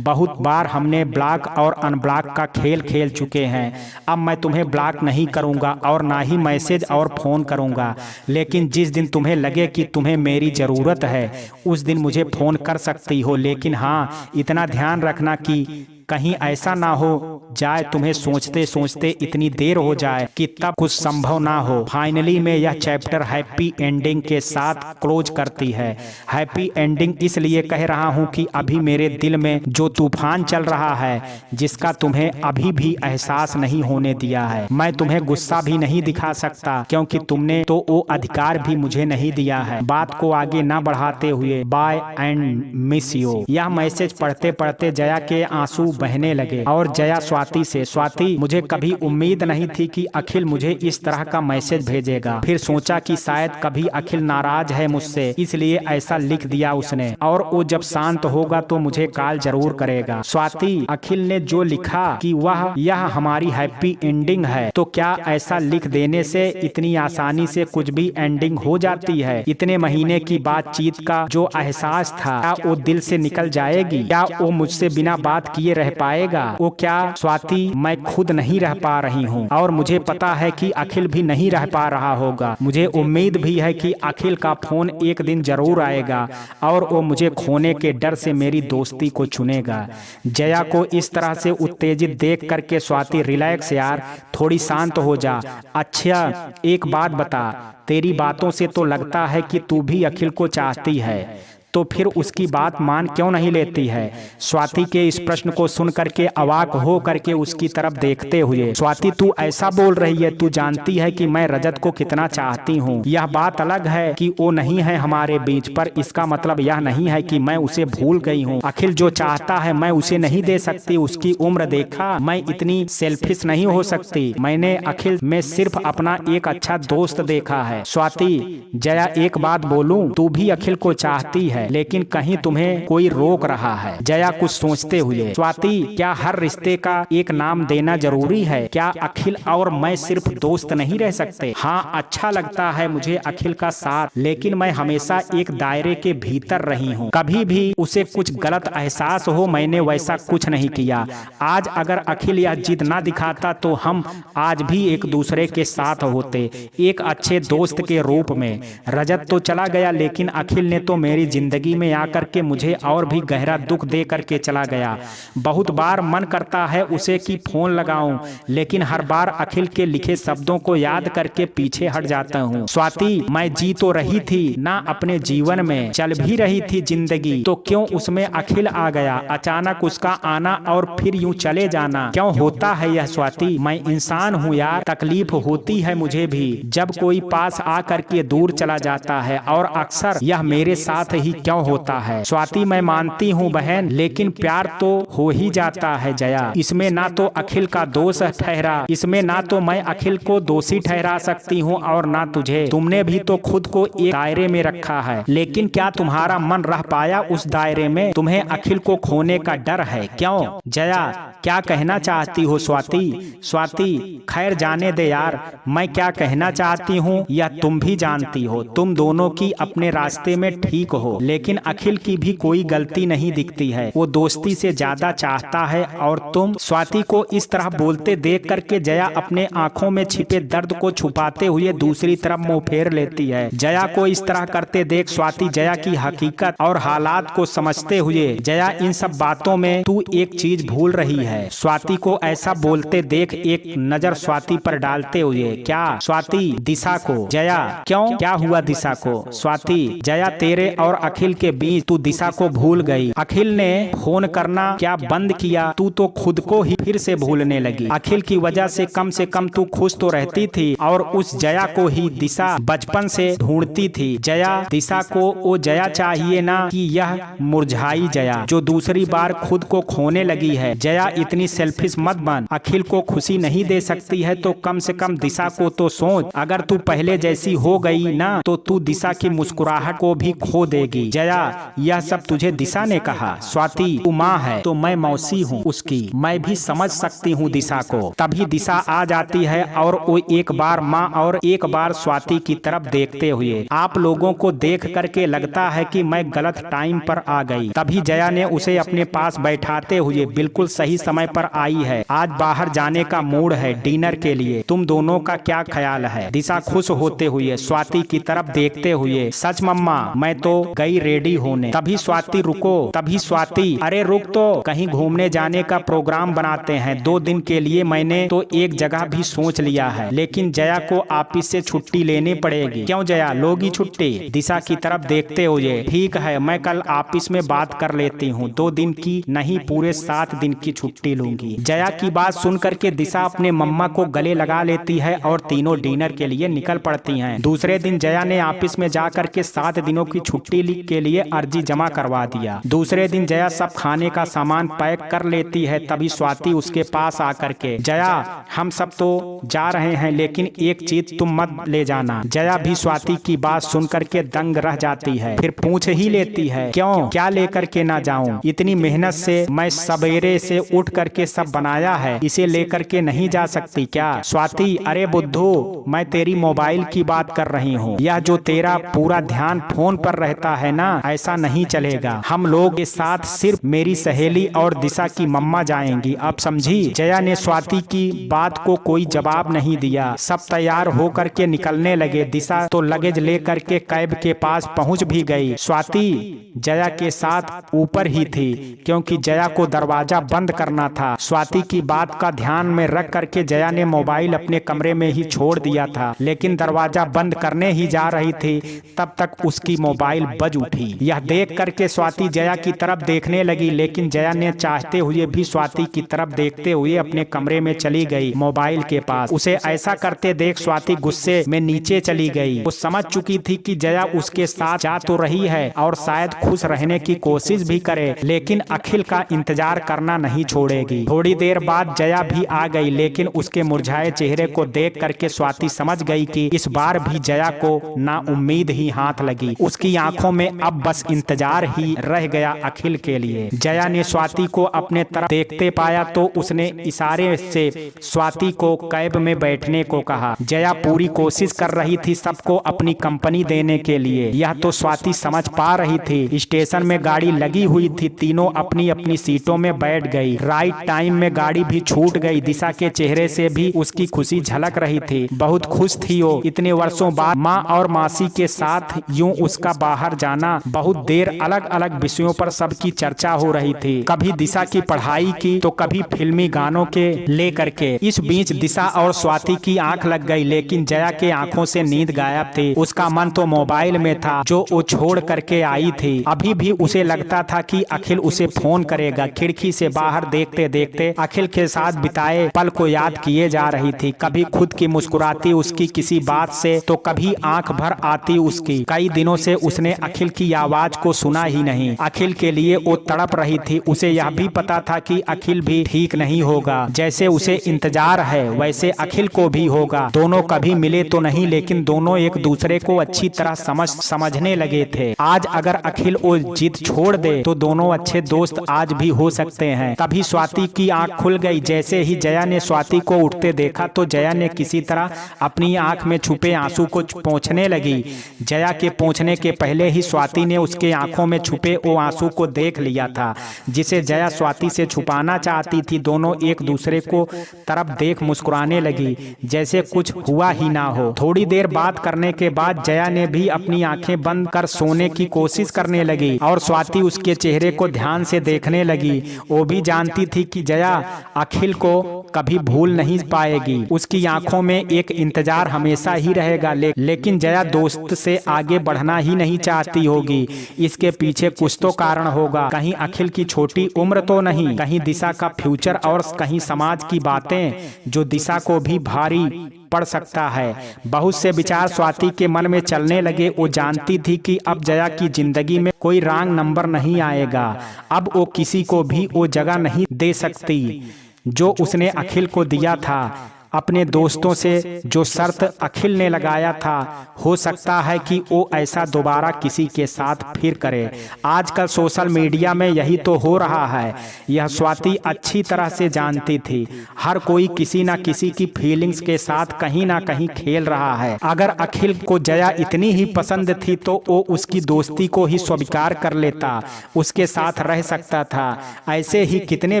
बहुत बार हमने ब्लॉक और अनब्लॉक का खेल खेल चुके हैं। अब मैं तुम्हें ब्लॉक नहीं करूँगा और ना ही मैसेज और फोन करूँगा, लेकिन जिस दिन तुम्हें लगे कि तुम्हें मेरी ज़रूरत है उस दिन मुझे फोन कर सकती हो। लेकिन हाँ, इतना ध्यान रखना कि कहीं ऐसा ना हो जाए तुम्हें सोचते सोचते इतनी देर हो जाए कि तब कुछ संभव ना हो। फाइनली में यह चैप्टर हैप्पी एंडिंग के साथ क्लोज करती है। हैप्पी एंडिंग इसलिए कह रहा हूँ कि अभी मेरे दिल में जो तूफान चल रहा है जिसका तुम्हें अभी भी एहसास नहीं होने दिया है। मैं तुम्हें गुस्सा भी नहीं दिखा सकता क्योंकि तुमने तो वो अधिकार भी मुझे नहीं दिया है। बात को आगे ना बढ़ाते हुए बाय एंड मिस यू। यह मैसेज पढ़ते पढ़ते जया के आंसू बहने लगे और जया स्वाति से, स्वाति मुझे कभी उम्मीद नहीं थी कि अखिल मुझे इस तरह का मैसेज भेजेगा। फिर सोचा कि शायद कभी अखिल नाराज है मुझसे इसलिए ऐसा लिख दिया उसने, और वो जब शांत होगा तो मुझे कॉल जरूर करेगा। स्वाति, अखिल ने जो लिखा कि यह हमारी हैप्पी एंडिंग है, तो क्या ऐसा लिख देने से इतनी आसानी से कुछ भी एंडिंग हो जाती है? इतने महीने की बातचीत का जो एहसास था क्या वो दिल से निकल जाएगी? क्या वो मुझसे बिना बात किए रह पाएगा? वो क्या स्वाति मैं खुद नहीं रह पा रही हूँ, और मुझे पता है कि अखिल भी नहीं रह पा रहा होगा। मुझे उम्मीद भी है कि अखिल का फोन एक दिन जरूर आएगा और वो मुझे खोने के डर से मेरी दोस्ती को चुनेगा। जया को इस तरह से उत्तेजित देख करके स्वाति, रिलैक्स यार, थोड़ी शांत हो जा। अच्छा एक बात बता, तेरी बातों से तो लगता है कि तू भी अखिल को चाहती है, तो फिर उसकी बात मान क्यों नहीं लेती है? स्वाति के इस प्रश्न को सुन करके अवाक हो करके उसकी तरफ देखते हुए, स्वाति तू ऐसा बोल रही है, तू जानती है कि मैं रजत को कितना चाहती हूँ। यह बात अलग है कि वो नहीं है हमारे बीच, पर इसका मतलब यह नहीं है कि मैं उसे भूल गई हूँ। अखिल जो चाहता है मैं उसे नहीं दे सकती। उसकी उम्र देखा, मैं इतनी सेल्फिश नहीं हो सकती। मैंने अखिल में सिर्फ अपना एक अच्छा दोस्त देखा है। स्वाति, जया एक बात बोलूं, तू भी अखिल को चाहती है है, लेकिन कहीं तुम्हें कोई रोक रहा है। जया कुछ सोचते हुए, स्वाति क्या हर रिश्ते का एक नाम देना जरूरी है? क्या अखिल और मैं सिर्फ दोस्त नहीं रह सकते? हाँ, अच्छा लगता है मुझे अखिल का साथ, लेकिन मैं हमेशा एक दायरे के भीतर रही हूँ। कभी भी उसे कुछ गलत एहसास हो मैंने वैसा कुछ नहीं किया। आज अगर अखिल यह जिद ना दिखाता तो हम आज भी एक दूसरे के साथ होते, एक अच्छे दोस्त के रूप में। रजत तो चला गया, लेकिन अखिल ने तो मेरी जिंदगी में आकर के मुझे और भी गहरा दुख दे करके चला गया। बहुत बार मन करता है उसे कि फोन लगाऊं, लेकिन हर बार अखिल के लिखे शब्दों को याद करके पीछे हट जाता हूँ। स्वाति, मैं जी तो रही थी ना अपने जीवन में, चल भी रही थी जिंदगी, तो क्यों उसमें अखिल आ गया? अचानक उसका आना और फिर यूं चले जाना क्यों होता है यह? स्वाति, मैं इंसान हूँ यार, तकलीफ होती है मुझे भी जब कोई पास आकर के दूर चला जाता है, और अक्सर यह मेरे साथ ही क्यों होता है? स्वाति, मैं मानती हूँ बहन, लेकिन प्यार तो हो ही जाता है जया। इसमें ना तो अखिल का दोष ठहरा, इसमें ना तो मैं अखिल को दोषी ठहरा सकती हूँ और ना तुझे। तुमने भी तो खुद को एक दायरे में रखा है, लेकिन क्या तुम्हारा मन रह पाया उस दायरे में? तुम्हें अखिल को खोने का डर है क्यों? जया, क्या कहना चाहती हो स्वाति? स्वाति, खैर जाने दे यार, मैं क्या कहना चाहती हूँ यह तुम भी जानती हो। तुम दोनों की अपने रास्ते में ठीक हो, लेकिन अखिल की भी कोई गलती नहीं दिखती है। वो दोस्ती से ज्यादा चाहता है और तुम। स्वाति को इस तरह बोलते देख करके जया अपने आंखों में छिपे दर्द को छुपाते हुए दूसरी तरफ मुंह फेर लेती है। जया को इस तरह करते देख स्वाति जया की हकीकत और हालात को समझते हुए, जया इन सब बातों में तू एक चीज भूल रही है। स्वाति को ऐसा बोलते देख एक नजर स्वाति पर डालते हुए, क्या स्वाति? दिशा को। जया, क्यों, क्या हुआ दिशा को? स्वाति, जया तेरे और अखिल के बीच तू दिशा को भूल गई। अखिल ने फोन करना क्या बंद किया, तू तो खुद को ही फिर से भूलने लगी। अखिल की वजह से कम तू खुश तो रहती थी, और उस जया को ही दिशा बचपन से ढूंढती थी। जया, दिशा को वो जया चाहिए ना कि यह मुरझाई जया जो दूसरी बार खुद को खोने लगी है। जया, इतनी सेल्फिश मत बन। अखिल को खुशी नहीं दे सकती है तो कम से कम दिशा को तो सोच। अगर तू पहले जैसी हो गई ना तो तू दिशा की मुस्कुराहट को भी खो देगी। जया, यह सब तुझे दिशा ने कहा? स्वाति, तू माँ है तो मैं मौसी हूँ उसकी, मैं भी समझ सकती हूँ दिशा को। तभी दिशा आ जाती है और वो एक बार माँ और एक बार स्वाति की तरफ देखते हुए, आप लोगों को देख करके लगता है कि मैं गलत टाइम पर आ गई। तभी जया ने उसे अपने पास बैठाते हुए, बिल्कुल सही समय पर आई है, आज बाहर जाने का मूड है डिनर के लिए, तुम दोनों का क्या ख्याल है? दिशा खुश होते हुए स्वाति की तरफ देखते हुए, सच मम्मा, मैं तो गई रेडी होने। तभी स्वाति, रुको। तभी स्वाति, अरे रुक तो, कहीं घूमने जाने का प्रोग्राम बनाते हैं 2 दिन के लिए। मैंने तो एक जगह भी सोच लिया है, लेकिन जया को ऑफिस से छुट्टी लेनी पड़ेगी। क्यों जया, लोगी छुट्टी? दिशा की तरफ देखते हुए, ठीक है, मैं कल ऑफिस में बात कर लेती हूँ, 2 दिन की नहीं पूरे 7 दिन की छुट्टी लूंगी। जया की बात सुन करके दिशा अपने मम्मा को गले लगा लेती है और तीनों डिनर के लिए निकल पड़ती हैं। दूसरे दिन जया ने ऑफिस में जा करके 7 दिनों की छुट्टी के लिए अर्जी जमा करवा दिया। दूसरे दिन जया सब खाने का सामान पैक कर लेती है। तभी स्वाति उसके पास आकर के, जया, हम सब तो जा रहे हैं, लेकिन एक चीज तुम मत ले जाना। जया भी स्वाति की बात सुन करके दंग रह जाती है, फिर पूछ ही लेती है, क्यों, क्या लेकर के ना जाऊं? इतनी मेहनत से मैं सवेरे से उठ करके सब बनाया है, इसे लेकर के नहीं जा सकती क्या? स्वाति, अरे बुद्धू, मैं तेरी मोबाइल की बात कर रही हूँ। यह जो तेरा पूरा ध्यान फोन पर रहता है ना, ऐसा नहीं चलेगा। हम लोग के साथ सिर्फ मेरी सहेली और दिशा की मम्मा जाएंगी, अब समझी? जया ने स्वाति की बात को कोई जवाब नहीं दिया। सब तैयार होकर के निकलने लगे। दिशा तो लगेज लेकर के कैब के पास पहुंच भी गई। स्वाति जया के साथ ऊपर ही थी, क्योंकि जया को दरवाजा बंद करना था। स्वाति की बात का ध्यान में रख करके जया ने मोबाइल अपने कमरे में ही छोड़ दिया था, लेकिन दरवाजा बंद करने ही जा रही थी, तब तक उसकी मोबाइल बज उठी। यह देख करके स्वाति जया की तरफ देखने लगी, लेकिन जया ने चाहते हुए भी स्वाति की तरफ देखते हुए अपने कमरे में चली गई मोबाइल के पास। उसे ऐसा करते देख स्वाति गुस्से में नीचे चली गई। वो समझ चुकी थी कि जया उसके साथ जा तो रही है और शायद खुश रहने की कोशिश भी करे, लेकिन अखिल का इंतजार करना नहीं छोड़ेगी। थोड़ी देर बाद जया भी आ गई, लेकिन उसके मुरझाए चेहरे को देख करके स्वाति समझ गई कि इस बार भी जया को ना उम्मीद ही हाथ लगी। उसकी आंखों में अब बस इंतजार ही रह गया अखिल के लिए। जया ने स्वाति को अपने तरफ देखते पाया तो उसने इशारे से स्वाति को कैब में बैठने को कहा। जया पूरी कोशिश कर रही थी सबको अपनी कंपनी देने के लिए, यह तो स्वाति समझ पा रही थी। स्टेशन में गाड़ी लगी हुई थी, तीनों अपनी अपनी सीटों में बैठ गई। राइट टाइम में गाड़ी भी छूट गई। दिशा के चेहरे से भी उसकी खुशी झलक रही थी, बहुत खुश थी वो। इतने वर्षों बाद माँ और मासी के साथ यूं उसका बाहर जाना। बहुत देर अलग अलग विषयों पर सबकी चर्चा हो रही थी, कभी दिशा की पढ़ाई की तो कभी फिल्मी गानों के लेकर के। इस बीच दिशा और स्वाति की आंख लग गई, लेकिन जया के आंखों से नींद गायब थी। उसका मन तो मोबाइल में था जो वो छोड़ करके आई थी। अभी भी उसे लगता था कि अखिल उसे फोन करेगा। खिड़की से बाहर देखते देखते अखिल के साथ बिताए पल को याद किए जा रही थी। कभी खुद की मुस्कुराती उसकी किसी बात से तो कभी आंख भर आती उसकी। कई दिनों से उसने अखिल की आवाज को सुना ही नहीं। अखिल के लिए वो तड़प रही थी। उसे यह भी पता था कि अखिल भी ठीक नहीं होगा। जैसे उसे इंतजार है वैसे अखिल को भी होगा। दोनों कभी मिले तो नहीं, लेकिन दोनों एक दूसरे को अच्छी तरह समझने लगे थे। आज अगर अखिल वो जिद छोड़ दे तो दोनों अच्छे दोस्त आज भी हो सकते हैं। तभी स्वाति की आंख खुल गई। जैसे ही जया ने स्वाति को उठते देखा तो जया ने किसी तरह अपनी आंख में छुपे आंसू को पोंछने लगी। जया के पोंछने के पहले ही स्वाति ने उसके आंखों में छुपे वो आंसू को देख लिया था, जिसे जया स्वाति से छुपाना चाहती थी। दोनों एक दूसरे को तरफ देख मुस्कुराने लगी, जैसे कुछ हुआ ही ना हो। थोड़ी देर बात करने के बाद जया ने भी अपनी आंखें बंद कर सोने की कोशिश करने लगी और स्वाति उसके चेहरे को ध्यान से देखने लगी। वो भी जानती थी कि जया अखिल को कभी भूल नहीं पाएगी। उसकी आंखों में एक इंतजार हमेशा ही रहेगा, लेकिन जया दोस्त से आगे बढ़ना ही नहीं चाहती होगी। इसके पीछे कुछ तो कारण होगा। कहीं अखिल की छोटी उम्र तो नहीं, कहीं दिशा का फ्यूचर और कहीं समाज की बातें जो दिशा को भी भारी पड़ सकता है। बहुत से विचार स्वाति के मन में चलने लगे। वो जानती थी कि अब जया की जिंदगी में कोई रॉन्ग नंबर नहीं आएगा। अब वो किसी को भी वो जगह नहीं दे सकती जो उसने अखिल को दिया था। अपने दोस्तों से जो शर्त अखिल ने लगाया था, हो सकता है कि वो ऐसा दोबारा किसी के साथ फिर करे। आजकल सोशल मीडिया में यही तो हो रहा है। यह स्वाति अच्छी तरह से जानती थी। हर कोई किसी न किसी की फीलिंग्स के साथ कहीं ना कहीं खेल रहा है। अगर अखिल को जया इतनी ही पसंद थी तो वो उसकी दोस्ती को ही स्वीकार कर लेता, उसके साथ रह सकता था। ऐसे ही कितने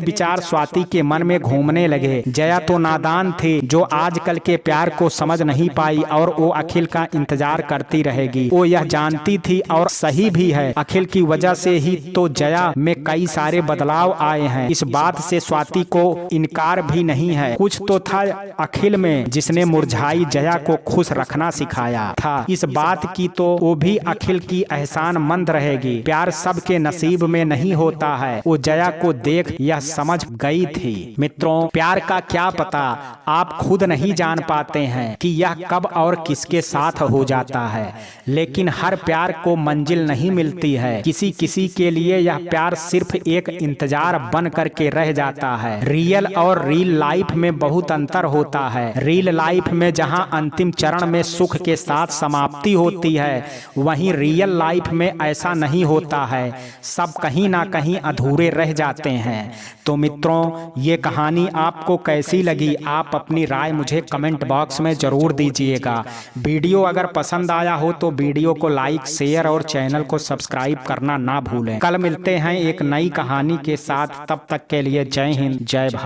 विचार स्वाति के मन में घूमने लगे। जया तो नादान थी जो आजकल के प्यार को समझ नहीं पाई और वो अखिल का इंतजार करती रहेगी। वो यह जानती थी और सही भी है, अखिल की वजह से ही तो जया में कई सारे बदलाव आए हैं। इस बात से स्वाति को इनकार भी नहीं है। कुछ तो था अखिल में जिसने मुरझाई जया को खुश रखना सिखाया था। इस बात की तो वो भी अखिल की एहसानमंद रहेगी। प्यार सबके नसीब में नहीं होता है। वो जया को देख यह समझ गई थी। मित्रों, प्यार का क्या पता, आप खुद नहीं जान पाते हैं कि यह कब और किसके साथ हो जाता है। लेकिन हर प्यार को मंजिल नहीं मिलती है। किसी किसी के लिए यह प्यार सिर्फ एक इंतजार बन करके रह जाता है। रियल और रील लाइफ में बहुत अंतर होता है। रियल लाइफ में जहां अंतिम चरण में सुख के साथ समाप्ति होती है, वहीं रियल लाइफ में ऐसा नहीं होता है। सब कहीं ना कहीं अधूरे रह जाते हैं। तो मित्रों, ये कहानी आपको कैसी लगी, आप अपनी राय मुझे कमेंट बॉक्स में जरूर दीजिएगा। वीडियो अगर पसंद आया हो तो वीडियो को लाइक, शेयर और चैनल को सब्सक्राइब करना ना भूलें। कल मिलते हैं एक नई कहानी के साथ। तब तक के लिए जय हिंद, जय भारत।